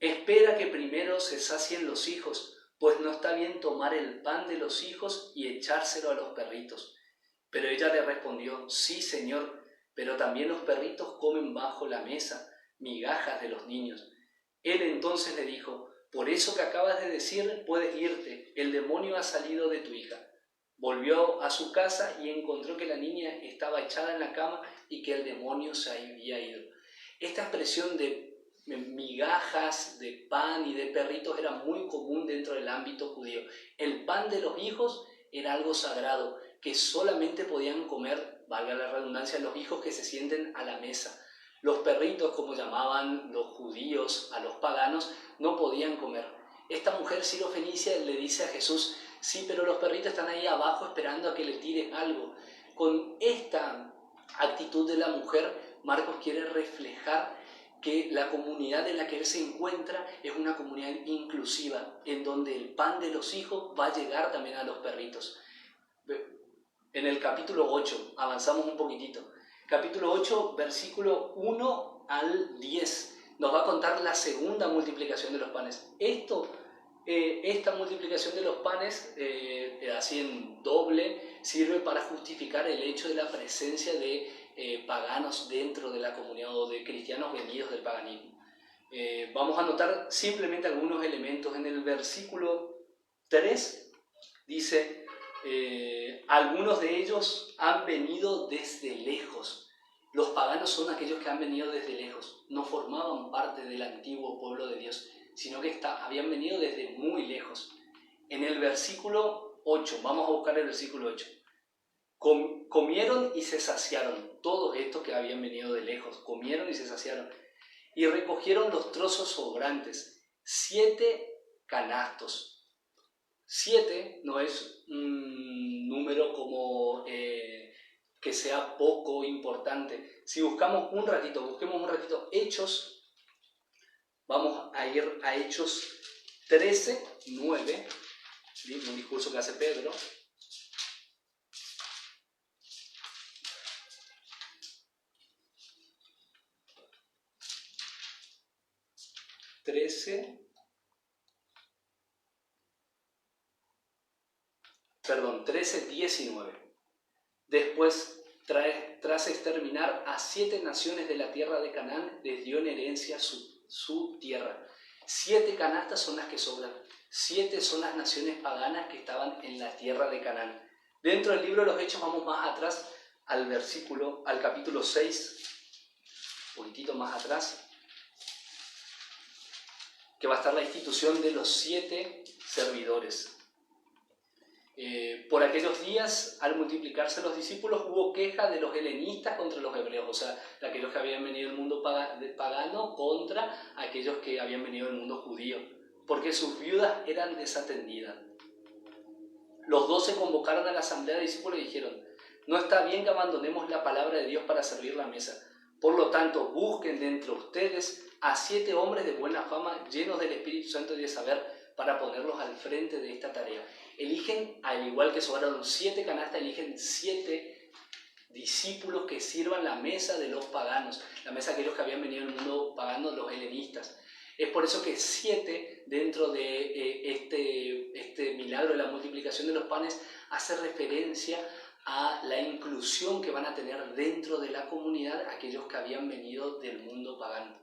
espera que primero se sacien los hijos, pues no está bien tomar el pan de los hijos y echárselo a los perritos. Pero ella le respondió, sí, Señor, pero también los perritos comen bajo la mesa migajas de los niños. Él entonces le dijo, por eso que acabas de decir, puedes irte, el demonio ha salido de tu hija. Volvió a su casa y encontró que la niña estaba echada en la cama y que el demonio se había ido. Esta expresión de migajas, de pan y de perritos era muy común dentro del ámbito judío. El pan de los hijos era algo sagrado, que solamente podían comer, valga la redundancia, los hijos que se sienten a la mesa. Los perritos, como llamaban los judíos a los paganos, no podían comer. Esta mujer sirofenicia le dice a Jesús, sí, pero los perritos están ahí abajo esperando a que le tiren algo. Con esta actitud de la mujer, Marcos quiere reflejar que la comunidad en la que él se encuentra es una comunidad inclusiva, en donde el pan de los hijos va a llegar también a los perritos. En el capítulo 8, avanzamos un poquitito. Capítulo 8, versículo 1 al 10, nos va a contar la segunda multiplicación de los panes. Esta multiplicación de los panes, así en doble, sirve para justificar el hecho de la presencia de paganos dentro de la comunidad o de cristianos venidos del paganismo. Vamos a notar simplemente algunos elementos. En el versículo 3 dice, algunos de ellos han venido desde lejos. Los paganos son aquellos que han venido desde lejos, no formaban parte del antiguo pueblo de Dios, sino que habían venido desde muy lejos. En el versículo 8, vamos a buscar el versículo 8. Comieron y se saciaron, todos estos que habían venido de lejos, comieron y se saciaron, y recogieron los trozos sobrantes, 7 canastos. 7 no es un número como que sea poco importante. Si busquemos un ratito Hechos, vamos a ir a Hechos 13, 9, un discurso que hace Pedro. Perdón, 13:19. Después, tras exterminar a 7 naciones de la tierra de Canaán, les dio en herencia su tierra. 7 canastas son las que sobran. 7 son las naciones paganas que estaban en la tierra de Canaán. Dentro del libro de los Hechos vamos más atrás al capítulo 6, un poquitito más atrás, que va a estar la institución de los 7 servidores. Por aquellos días, al multiplicarse los discípulos, hubo queja de los helenistas contra los hebreos, o sea, de aquellos que habían venido del mundo pagano contra aquellos que habían venido del mundo judío, porque sus viudas eran desatendidas. Los 12 convocaron a la asamblea de discípulos y dijeron: no está bien que abandonemos la palabra de Dios para servir la mesa. Por lo tanto, busquen de entre ustedes a 7 hombres de buena fama, llenos del Espíritu Santo y de saber, para ponerlos al frente de esta tarea. Eligen, al igual que sobraron 7 canastas, eligen 7 discípulos que sirvan la mesa de los paganos, la mesa de aquellos que habían venido del mundo pagano, los helenistas. Es por eso que 7 dentro de este milagro de la multiplicación de los panes hace referencia a la inclusión que van a tener dentro de la comunidad aquellos que habían venido del mundo pagano.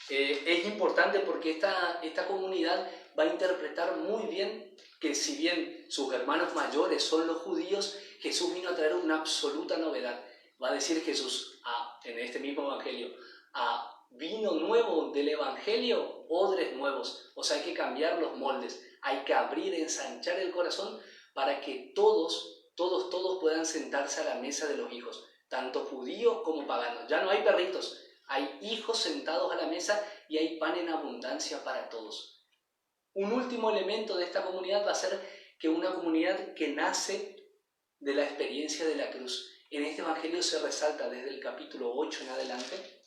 Es importante porque esta comunidad va a interpretar muy bien que, si bien sus hermanos mayores son los judíos, Jesús vino a traer una absoluta novedad. Va a decir Jesús en este mismo evangelio: vino nuevo del evangelio, odres nuevos. O sea, hay que cambiar los moldes, hay que abrir, ensanchar el corazón para que todos puedan sentarse a la mesa de los hijos, tanto judíos como paganos. Ya no hay perritos, hay hijos sentados a la mesa y hay pan en abundancia para todos. Un último elemento de esta comunidad va a ser que una comunidad que nace de la experiencia de la cruz. En este evangelio se resalta desde el capítulo 8 en adelante,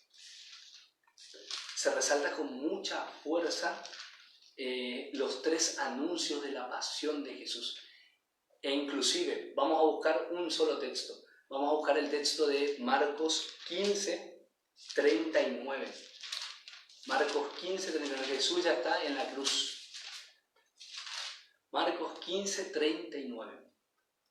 se resalta con mucha fuerza los 3 anuncios de la pasión de Jesús. E inclusive vamos a buscar un solo texto. Vamos a buscar el texto de Marcos 15, 39. Marcos 15, 39. Jesús ya está en la cruz. Marcos 15, 39.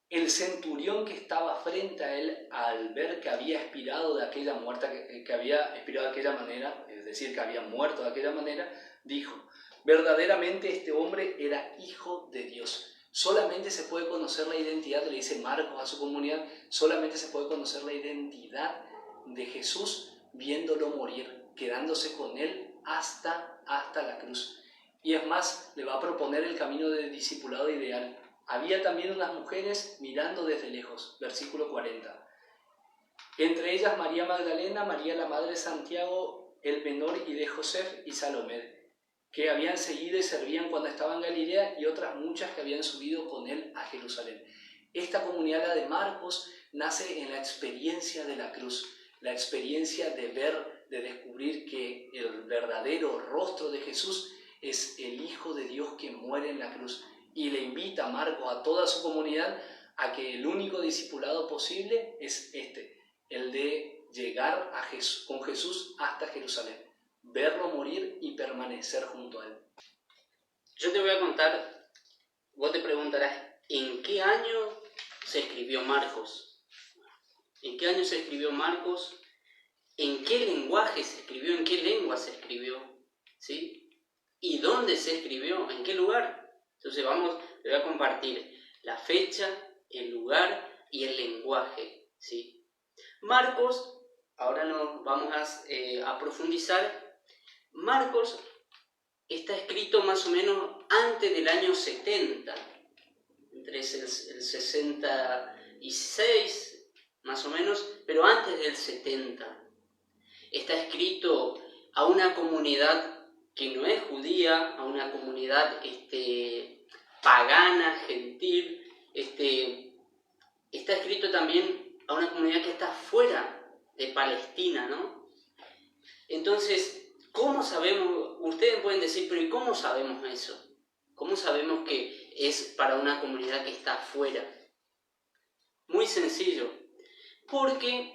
El centurión que estaba frente a él, al ver que había expirado de aquella muerte, que había expirado de aquella manera, es decir, que había muerto de aquella manera, dijo: verdaderamente este hombre era hijo de Dios. Solamente se puede conocer la identidad, le dice Marcos a su comunidad, solamente se puede conocer la identidad de Jesús viéndolo morir, quedándose con él hasta la cruz. Y es más, le va a proponer el camino de discipulado ideal. Había también unas mujeres mirando desde lejos, versículo 40. Entre ellas María Magdalena, María la madre de Santiago el menor y de José y Salomé, que habían seguido y servían cuando estaba en Galilea, y otras muchas que habían subido con él a Jerusalén. Esta comunidad, la de Marcos, nace en la experiencia de la cruz, la experiencia de ver, de descubrir que el verdadero rostro de Jesús es el Hijo de Dios que muere en la cruz. Y le invita a Marcos, a toda su comunidad, a que el único discipulado posible es el de llegar con Jesús hasta Jerusalén, verlo morir y permanecer junto a él. Yo te voy a contar, vos te preguntarás, ¿en qué año se escribió Marcos? ¿En qué año se escribió Marcos? ¿En qué lenguaje se escribió? ¿En qué lengua se escribió? ¿Sí? ¿Y dónde se escribió? ¿En qué lugar? Entonces te voy a compartir la fecha, el lugar y el lenguaje, ¿sí? Marcos, ahora nos vamos a profundizar. Marcos está escrito más o menos antes del año 70, entre el 66 más o menos, pero antes del 70. Está escrito a una comunidad que no es judía, a una comunidad pagana, gentil. Está escrito también a una comunidad que está fuera de Palestina, ¿no? Entonces, ¿cómo sabemos? Ustedes pueden decir, pero ¿y cómo sabemos eso? ¿Cómo sabemos que es para una comunidad que está fuera? Muy sencillo, porque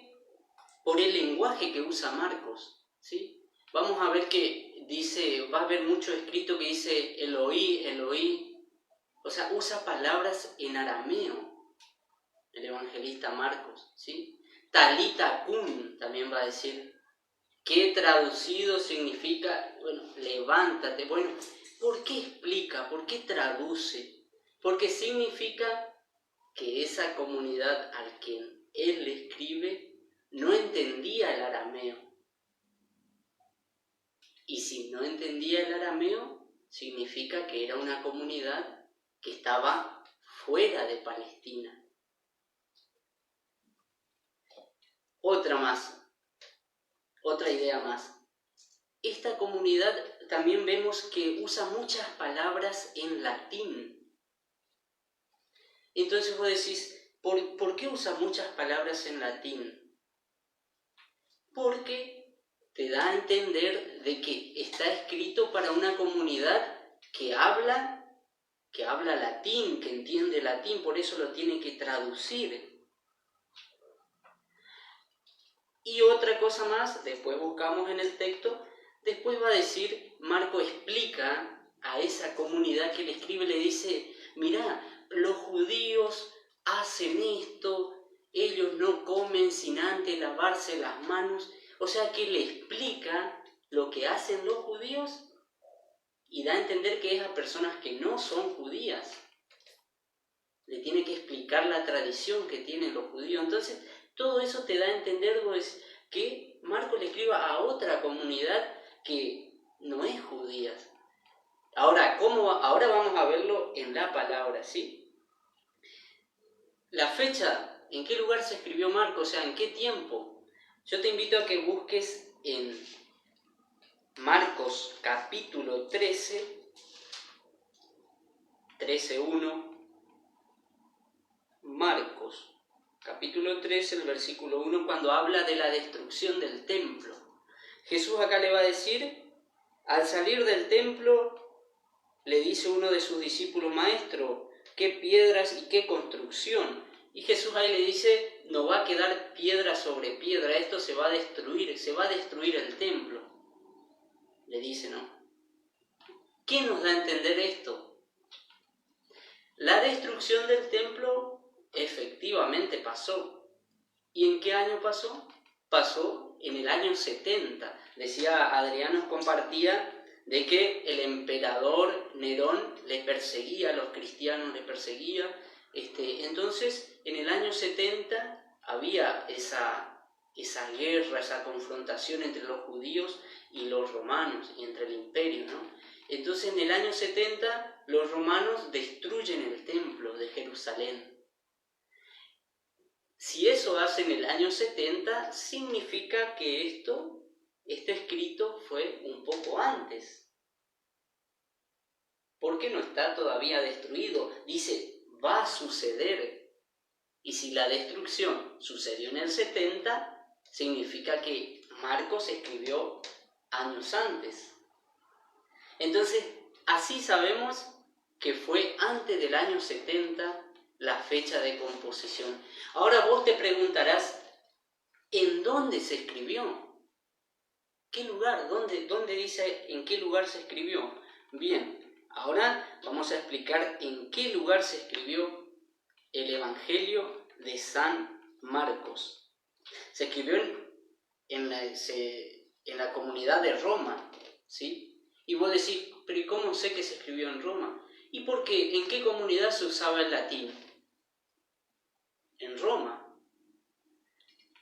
por el lenguaje que usa Marcos, ¿sí? Vamos a ver que va a haber mucho escrito que dice Eloí, Eloí, o sea, usa palabras en arameo, el evangelista Marcos, ¿sí? Talita cum también va a decir, que traducido significa, bueno, levántate. Bueno, ¿por qué explica? ¿Por qué traduce? Porque significa que esa comunidad al quien él le escribe no entendía el arameo. Y si no entendía el arameo, significa que era una comunidad que estaba fuera de Palestina. Otra idea más. Esta comunidad también vemos que usa muchas palabras en latín. Entonces vos decís, ¿por qué usa muchas palabras en latín? Porque te da a entender de que está escrito para una comunidad que habla latín, que entiende latín, por eso lo tiene que traducir. Y otra cosa más, después buscamos en el texto, después va a decir, Marco explica a esa comunidad que le escribe, le dice, mirá, los judíos hacen esto, ellos no comen sin antes lavarse las manos, o sea que le explica lo que hacen los judíos y da a entender que es a personas que no son judías. Le tiene que explicar la tradición que tienen los judíos. Entonces, todo eso te da a entender pues, que Marco le escriba a otra comunidad que no es judía. Ahora vamos a verlo en la palabra, ¿sí? La fecha, ¿en qué lugar se escribió Marco? O sea, ¿en qué tiempo? Yo te invito a que busques en Marcos capítulo 13:1. Marcos capítulo 13, el versículo 1, cuando habla de la destrucción del templo. Jesús acá le va a decir, al salir del templo, le dice uno de sus discípulos, maestro, ¿qué piedras y qué construcción? Y Jesús ahí le dice, no va a quedar piedra sobre piedra, esto se va a destruir el templo. Le dice, ¿no? ¿Qué nos da a entender esto? La destrucción del templo efectivamente pasó. ¿Y en qué año pasó? Pasó en el año 70. Decía, Adrián nos compartía de que el emperador Nerón le perseguía, a los cristianos le perseguía. Entonces, en el año 70 había esa guerra, esa confrontación entre los judíos y los romanos, y entre el imperio, ¿no? Entonces, en el año 70, los romanos destruyen el templo de Jerusalén. Si eso hace en el año 70, significa que este escrito fue un poco antes. Porque no está todavía destruido. Dice, va a suceder. Y si la destrucción sucedió en el 70, significa que Marcos escribió años antes. Entonces, así sabemos que fue antes del año 70 la fecha de composición. Ahora vos te preguntarás, ¿en dónde se escribió? ¿Qué lugar? ¿Dónde dice en qué lugar se escribió? Bien, ahora vamos a explicar en qué lugar se escribió el Evangelio de San Marcos. Se escribió en la comunidad de Roma, ¿sí? Y vos decís, ¿pero cómo sé que se escribió en Roma? ¿Y por qué? ¿En qué comunidad se usaba el latín? En Roma.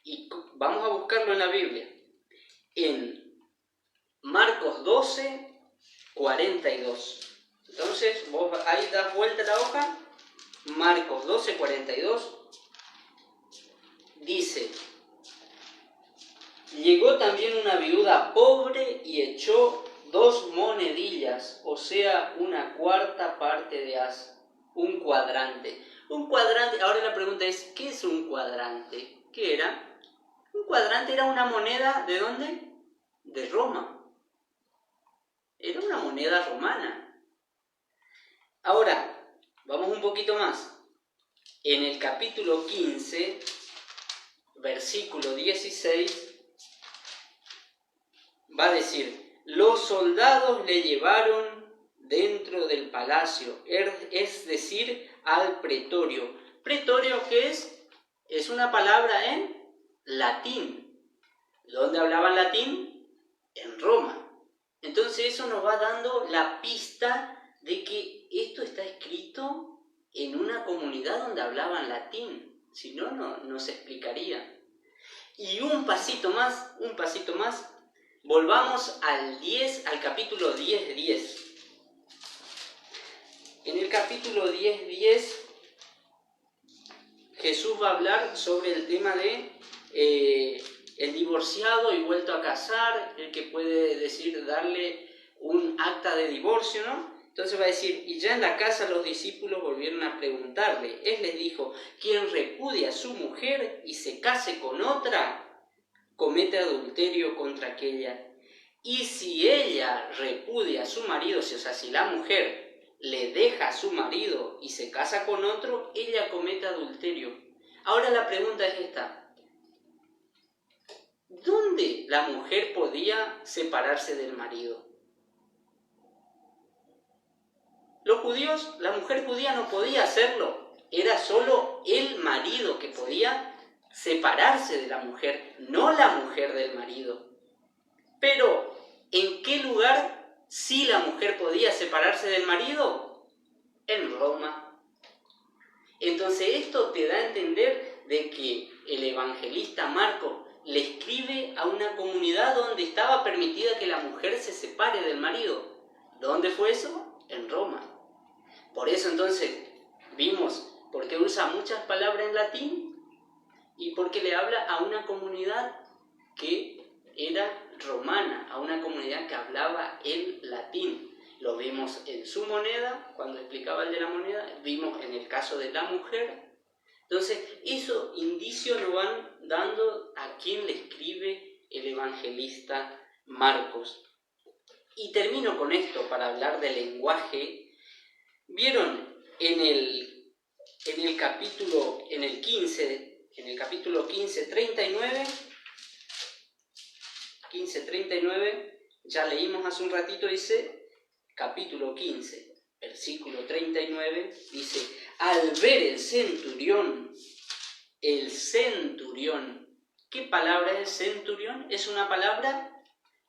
Y vamos a buscarlo en la Biblia. En Marcos 12, 42. Entonces, vos ahí das vuelta la hoja. Marcos 12, 42. Dice, llegó también una viuda pobre y echó 2 monedillas, o sea, 1/4 parte de haz, un cuadrante. Un cuadrante, ahora la pregunta es, ¿qué es un cuadrante? ¿Qué era? Un cuadrante era una moneda, ¿de dónde? De Roma. Era una moneda romana. Ahora, vamos un poquito más. En el capítulo 15, versículo 16, va a decir, los soldados le llevaron dentro del palacio, es decir, al pretorio. ¿Pretorio qué es? Es una palabra en latín. ¿Dónde hablaban latín? En Roma. Entonces eso nos va dando la pista de que esto está escrito en una comunidad donde hablaban latín. Si no, no se explicaría. Y un pasito más. Volvamos al capítulo 10:10. En el capítulo 10:10 Jesús va a hablar sobre el tema de el divorciado y vuelto a casar, el que puede decir darle un acta de divorcio, ¿no? Entonces va a decir, y ya en la casa los discípulos volvieron a preguntarle. Él les dijo, quien repudia a su mujer y se case con otra, comete adulterio contra aquella. Y si ella repudia a su marido, o sea, si la mujer le deja a su marido y se casa con otro, ella comete adulterio. Ahora la pregunta es esta. ¿Dónde la mujer podía separarse del marido? Los judíos, la mujer judía no podía hacerlo. Era solo el marido que podía separarse de la mujer, no la mujer del marido. Pero, ¿en qué lugar sí la mujer podía separarse del marido? En Roma. Entonces esto te da a entender de que el evangelista Marcos le escribe a una comunidad donde estaba permitida que la mujer se separe del marido. ¿Dónde fue eso? En Roma. Por eso entonces vimos por qué usa muchas palabras en latín y porque le habla a una comunidad que era romana, a una comunidad que hablaba el latín. Lo vimos en su moneda, cuando explicaba el de la moneda, vimos en el caso de la mujer. Entonces, esos indicios nos van dando a quién le escribe el evangelista Marcos. Y termino con esto para hablar del lenguaje. ¿Vieron en el capítulo 15, 39? 15:39, ya leímos hace un ratito, dice, capítulo 15, versículo 39, dice, al ver el centurión, ¿qué palabra es centurión? Es una palabra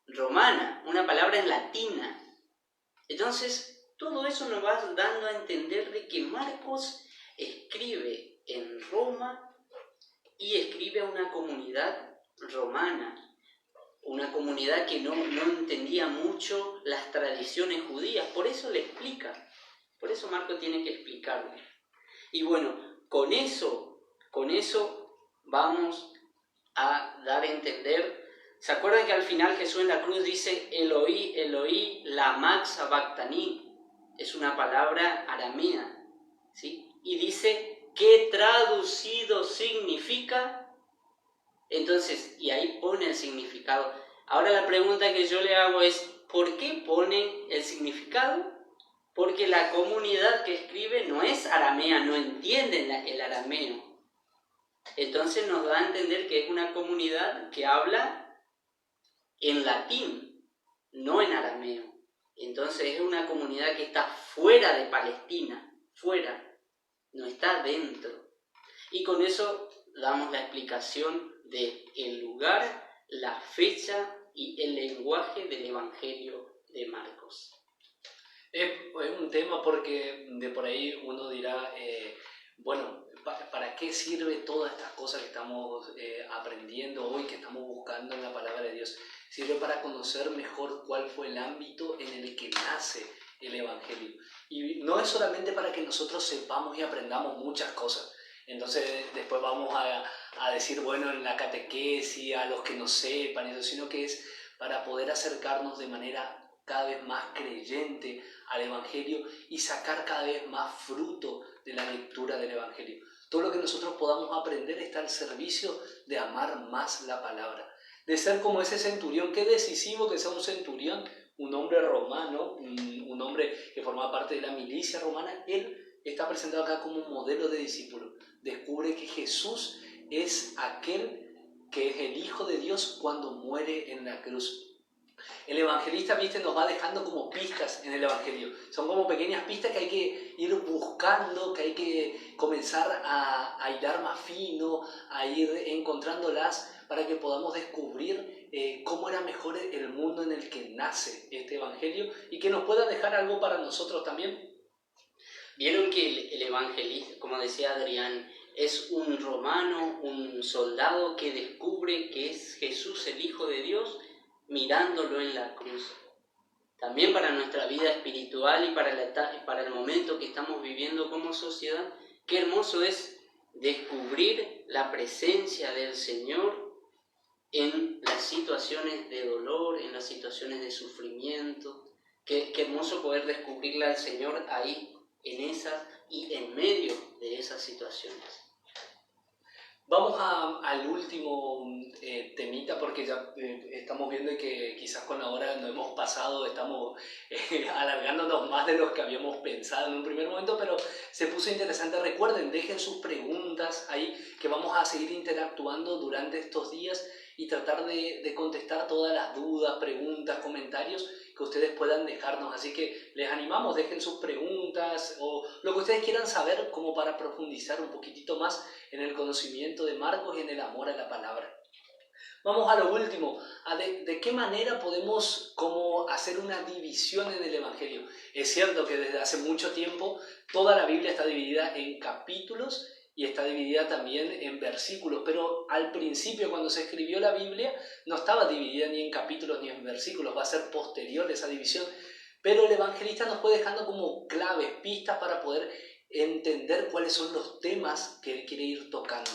romana, una palabra en latina. Entonces, todo eso nos va dando a entender de que Marcos escribe en Roma y escribe a una comunidad romana. Una comunidad que no entendía mucho las tradiciones judías, por eso le explica, por eso Marcos tiene que explicarle. Y bueno, con eso vamos a dar a entender. ¿Se acuerdan que al final Jesús en la cruz dice Eloí, Eloí, lama sabactani? Es una palabra aramea, ¿sí? Y dice, ¿qué traducido significa? Entonces, y ahí pone el significado. Ahora la pregunta que yo le hago es, ¿por qué pone el significado? Porque la comunidad que escribe no es aramea, no entiende el arameo. Entonces nos da a entender que es una comunidad que habla en latín, no en arameo. Entonces es una comunidad que está fuera de Palestina, fuera, no está dentro. Y con eso damos la explicación del lugar, la fecha y el lenguaje del Evangelio de Marcos. Es un tema porque de por ahí uno dirá, bueno, ¿para qué sirve todas estas cosas que estamos aprendiendo hoy, que estamos buscando en la palabra de Dios? Sirve para conocer mejor cuál fue el ámbito en el que nace el Evangelio. Y no es solamente para que nosotros sepamos y aprendamos muchas cosas. Entonces después vamos a decir, bueno, en la catequesis, a los que no sepan, eso, sino que es para poder acercarnos de manera cada vez más creyente al Evangelio y sacar cada vez más fruto de la lectura del Evangelio. Todo lo que nosotros podamos aprender está al servicio de amar más la palabra, de ser como ese centurión. Qué decisivo que sea un centurión, un hombre romano, un hombre que formaba parte de la milicia romana. Él está presentado acá como un modelo de discípulo. Descubre que Jesús es aquel que es el Hijo de Dios cuando muere en la cruz. El evangelista, viste, nos va dejando como pistas en el Evangelio. Son como pequeñas pistas que hay que ir buscando, que hay que comenzar a hilar más fino, a ir encontrándolas para que podamos descubrir cómo era mejor el mundo en el que nace este Evangelio y que nos pueda dejar algo para nosotros también. Vieron que el evangelista, como decía Adrián, es un romano, un soldado que descubre que es Jesús el Hijo de Dios mirándolo en la cruz. También para nuestra vida espiritual y para el momento que estamos viviendo como sociedad, qué hermoso es descubrir la presencia del Señor en las situaciones de dolor, en las situaciones de sufrimiento. Qué hermoso poder descubrirle al Señor ahí, en esas y en medio de esas situaciones. Vamos al último temita, porque ya estamos viendo que quizás con la hora no hemos pasado, estamos alargándonos más de lo que habíamos pensado en un primer momento, pero se puso interesante. Recuerden, dejen sus preguntas ahí, que vamos a seguir interactuando durante estos días y tratar de contestar todas las dudas, preguntas, comentarios que ustedes puedan dejarnos. Así que les animamos, dejen sus preguntas o lo que ustedes quieran saber, como para profundizar un poquitito más en el conocimiento de Marcos y en el amor a la palabra. Vamos a lo último, de qué manera podemos como hacer una división en el Evangelio. Es cierto que desde hace mucho tiempo toda la Biblia está dividida en capítulos y está dividida también en versículos, pero al principio, cuando se escribió la Biblia, no estaba dividida ni en capítulos ni en versículos, va a ser posterior esa división, pero el evangelista nos fue dejando como claves, pistas para poder entender cuáles son los temas que él quiere ir tocando.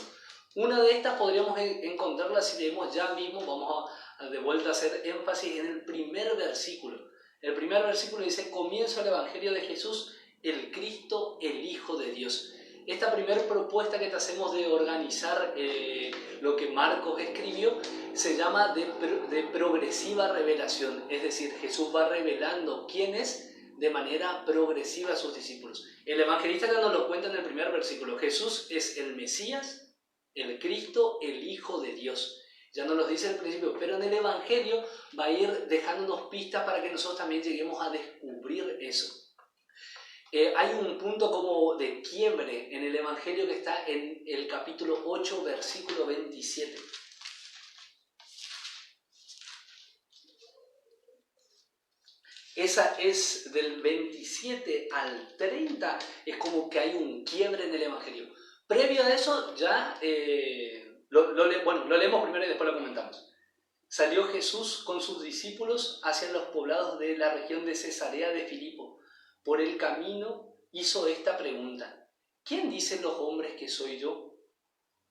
Una de estas podríamos encontrarla si leemos ya mismo. Vamos de vuelta a hacer énfasis en el primer versículo. El primer versículo dice: comienzo el Evangelio de Jesús, el Cristo, el Hijo de Dios. Esta primera propuesta que te hacemos de organizar lo que Marcos escribió se llama de progresiva revelación. Es decir, Jesús va revelando quién es de manera progresiva a sus discípulos. El evangelista ya nos lo cuenta en el primer versículo. Jesús es el Mesías, el Cristo, el Hijo de Dios. Ya nos lo dice al principio, pero en el Evangelio va a ir dejándonos pistas para que nosotros también lleguemos a descubrir eso. Hay un punto como de quiebre en el Evangelio que está en el capítulo 8, versículo 27. Esa es del 27 al 30, es como que hay un quiebre en el Evangelio. Previo a eso ya, lo leemos primero y después lo comentamos. Salió Jesús con sus discípulos hacia los poblados de la región de Cesarea de Filipo. Por el camino hizo esta pregunta: ¿quién dicen los hombres que soy yo?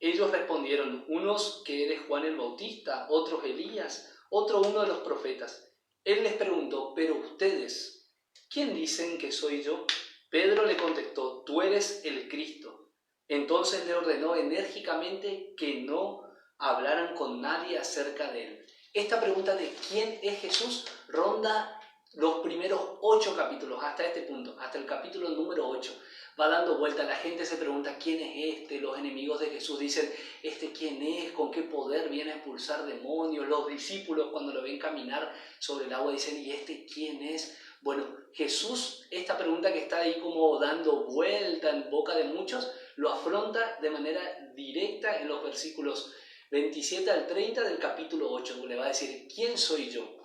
Ellos respondieron: unos que eres Juan el Bautista, otros Elías, otro uno de los profetas. Él les preguntó: ¿pero ustedes, quién dicen que soy yo? Pedro le contestó: tú eres el Cristo. Entonces le ordenó enérgicamente que no hablaran con nadie acerca de él. Esta pregunta de quién es Jesús ronda los primeros 8 capítulos, hasta este punto, hasta el capítulo número 8. Va dando vuelta, la gente se pregunta: ¿quién es este? Los enemigos de Jesús dicen: ¿este quién es? ¿Con qué poder viene a expulsar demonios? Los discípulos, cuando lo ven caminar sobre el agua, dicen: ¿y este quién es? Bueno, Jesús, esta pregunta que está ahí como dando vuelta en boca de muchos, lo afronta de manera directa en los versículos 27 al 30 del capítulo 8, le va a decir: ¿quién soy yo?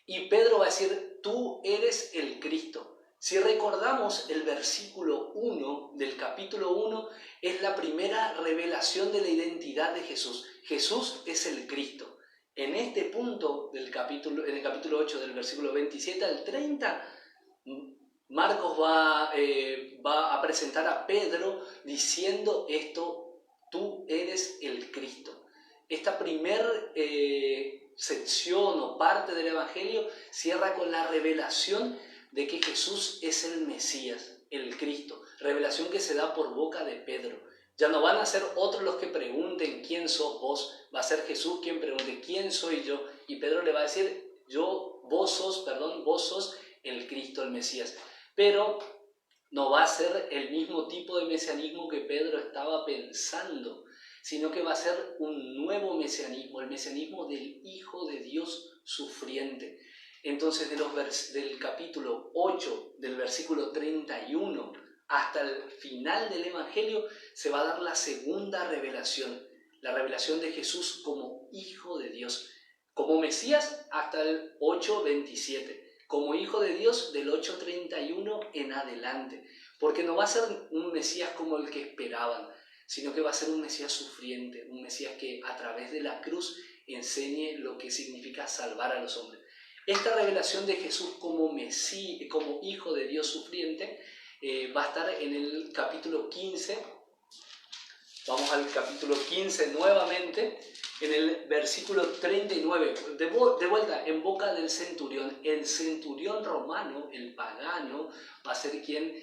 Y Pedro va a decir: tú eres el Cristo. Si recordamos, el versículo 1 del capítulo 1 es la primera revelación de la identidad de Jesús. Jesús es el Cristo. En este punto del capítulo, en el capítulo 8, del versículo 27 al 30, Marcos va a presentar a Pedro diciendo esto: tú eres el Cristo. Esta primer sección o parte del Evangelio cierra con la revelación de que Jesús es el Mesías, el Cristo. Revelación que se da por boca de Pedro. Ya no van a ser otros los que pregunten: ¿quién sos vos? Va a ser Jesús quien pregunte: ¿quién soy yo? Y Pedro le va a decir: vos sos el Cristo, el Mesías. Pero no va a ser el mismo tipo de mesianismo que Pedro estaba pensando, sino que va a ser un nuevo mesianismo, el mesianismo del Hijo de Dios sufriente. Entonces, del capítulo 8, del versículo 31 hasta el final del Evangelio, se va a dar la segunda revelación, la revelación de Jesús como Hijo de Dios, como Mesías hasta el 8:27. Como Hijo de Dios del 8:31 en adelante, porque no va a ser un Mesías como el que esperaban, sino que va a ser un Mesías sufriente, un Mesías que a través de la cruz enseñe lo que significa salvar a los hombres. Esta revelación de Jesús como Mesías, como Hijo de Dios sufriente, va a estar en el capítulo 15 Vamos al capítulo 15 nuevamente, en el versículo 39. De vuelta, en boca del centurión. El centurión romano, el pagano, va a ser quien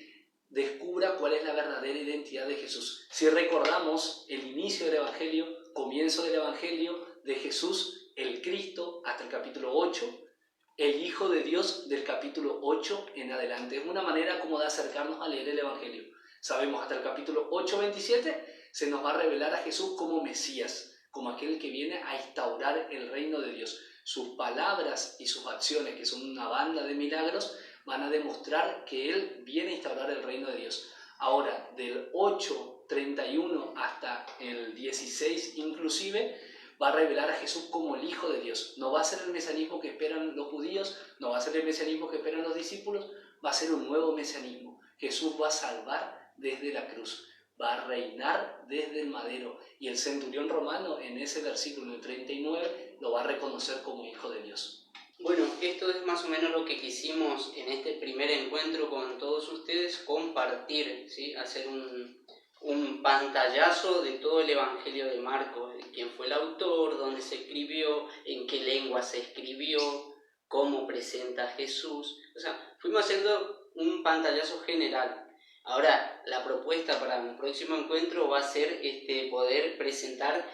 descubra cuál es la verdadera identidad de Jesús. Si recordamos el inicio del Evangelio, comienzo del Evangelio de Jesús, el Cristo, hasta el capítulo 8, el Hijo de Dios del capítulo 8 en adelante. Es una manera como de acercarnos a leer el Evangelio. Sabemos hasta el capítulo 8:27 se nos va a revelar a Jesús como Mesías, como aquel que viene a instaurar el reino de Dios. Sus palabras y sus acciones, que son una banda de milagros, van a demostrar que Él viene a instaurar el reino de Dios. Ahora, del 8:31 hasta el 16 inclusive, va a revelar a Jesús como el Hijo de Dios. No va a ser el mesianismo que esperan los judíos, no va a ser el mesianismo que esperan los discípulos, va a ser un nuevo mesianismo. Jesús va a salvar desde la cruz, va a reinar desde el madero, y el centurión romano en ese versículo, en el 39, lo va a reconocer como Hijo de Dios. Bueno, esto es más o menos lo que quisimos en este primer encuentro con todos ustedes, compartir, ¿sí? Hacer un pantallazo de todo el Evangelio de Marcos, de quién fue el autor, dónde se escribió, en qué lengua se escribió, cómo presenta a Jesús. O sea, fuimos haciendo un pantallazo general. Ahora, la propuesta para un próximo encuentro va a ser poder presentar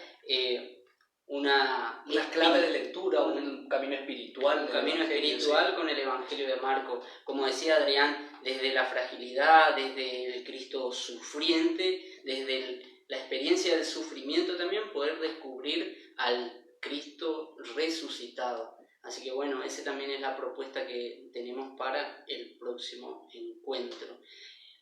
una clave de lectura, un camino espiritual. Un camino espiritual con el Evangelio de Marcos. Como decía Adrián, desde la fragilidad, desde el Cristo sufriente, desde la experiencia del sufrimiento también, poder descubrir al Cristo resucitado. Así que bueno, esa también es la propuesta que tenemos para el próximo encuentro.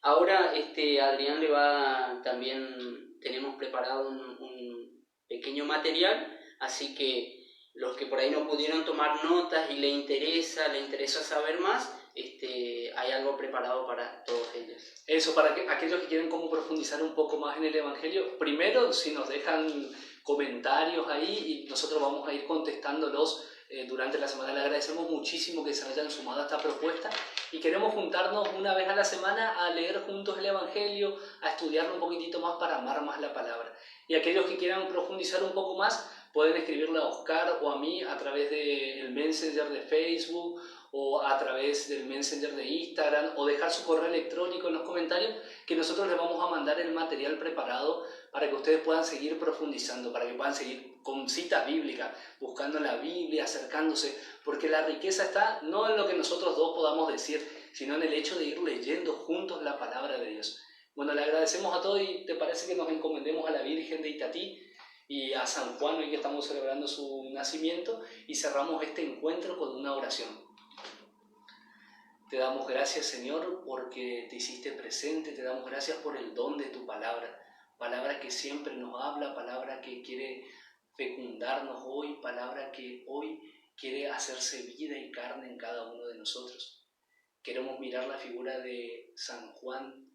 Ahora Adrián también tenemos preparado un pequeño material, así que los que por ahí no pudieron tomar notas y le interesa saber más, hay algo preparado para todos ellos. Eso, para aquellos que quieren como profundizar un poco más en el Evangelio, primero si nos dejan comentarios ahí y nosotros vamos a ir contestándolos durante la semana. Le agradecemos muchísimo que se hayan sumado a esta propuesta y queremos juntarnos una vez a la semana a leer juntos el Evangelio, a estudiarlo un poquitito más para amar más la palabra. Y aquellos que quieran profundizar un poco más pueden escribirle a Oscar o a mí a través del Messenger de Facebook o a través del Messenger de Instagram, o dejar su correo electrónico en los comentarios, que nosotros les vamos a mandar el material preparado para que ustedes puedan seguir profundizando, para que puedan seguir con citas bíblicas, buscando en la Biblia, acercándose, porque la riqueza está no en lo que nosotros dos podamos decir, sino en el hecho de ir leyendo juntos la palabra de Dios. Bueno, le agradecemos a todos y te parece que nos encomendemos a la Virgen de Itatí y a San Juan, hoy que estamos celebrando su nacimiento, y cerramos este encuentro con una oración. Te damos gracias, Señor, porque te hiciste presente, te damos gracias por el don de tu palabra, palabra que siempre nos habla, palabra que quiere fecundarnos hoy, palabra que hoy quiere hacerse vida y carne en cada uno de nosotros. Queremos mirar la figura de San Juan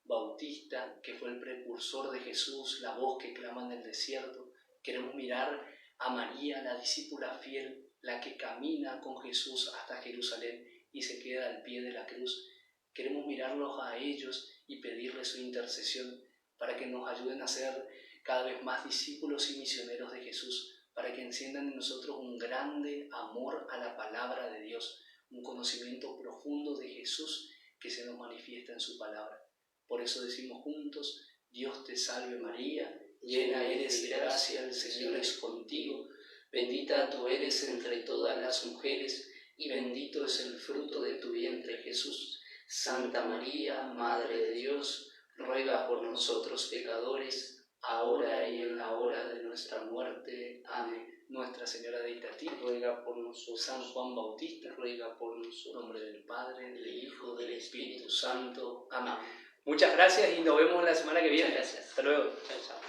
Bautista, que fue el precursor de Jesús, la voz que clama en el desierto. Queremos mirar a María, la discípula fiel, la que camina con Jesús hasta Jerusalén y se queda al pie de la cruz. Queremos mirarlos a ellos y pedirles su intercesión para que nos ayuden a ser cada vez más discípulos y misioneros de Jesús, para que enciendan en nosotros un grande amor a la palabra de Dios, un conocimiento profundo de Jesús que se nos manifiesta en su palabra. Por eso decimos juntos: Dios te salve María, llena eres de gracia, el Señor es contigo, bendita tú eres entre todas las mujeres, y bendito es el fruto de tu vientre Jesús. Santa María, Madre de Dios, ruega por nosotros pecadores, ahora y en la hora de nuestra muerte. Amén. Nuestra Señora de Itatí, ruega por nosotros. San Juan Bautista, ruega por nosotros. En nombre del Padre, del Hijo, del Espíritu Santo. Amén. Muchas gracias y nos vemos la semana que viene. Muchas gracias. Hasta luego. Chao, chao.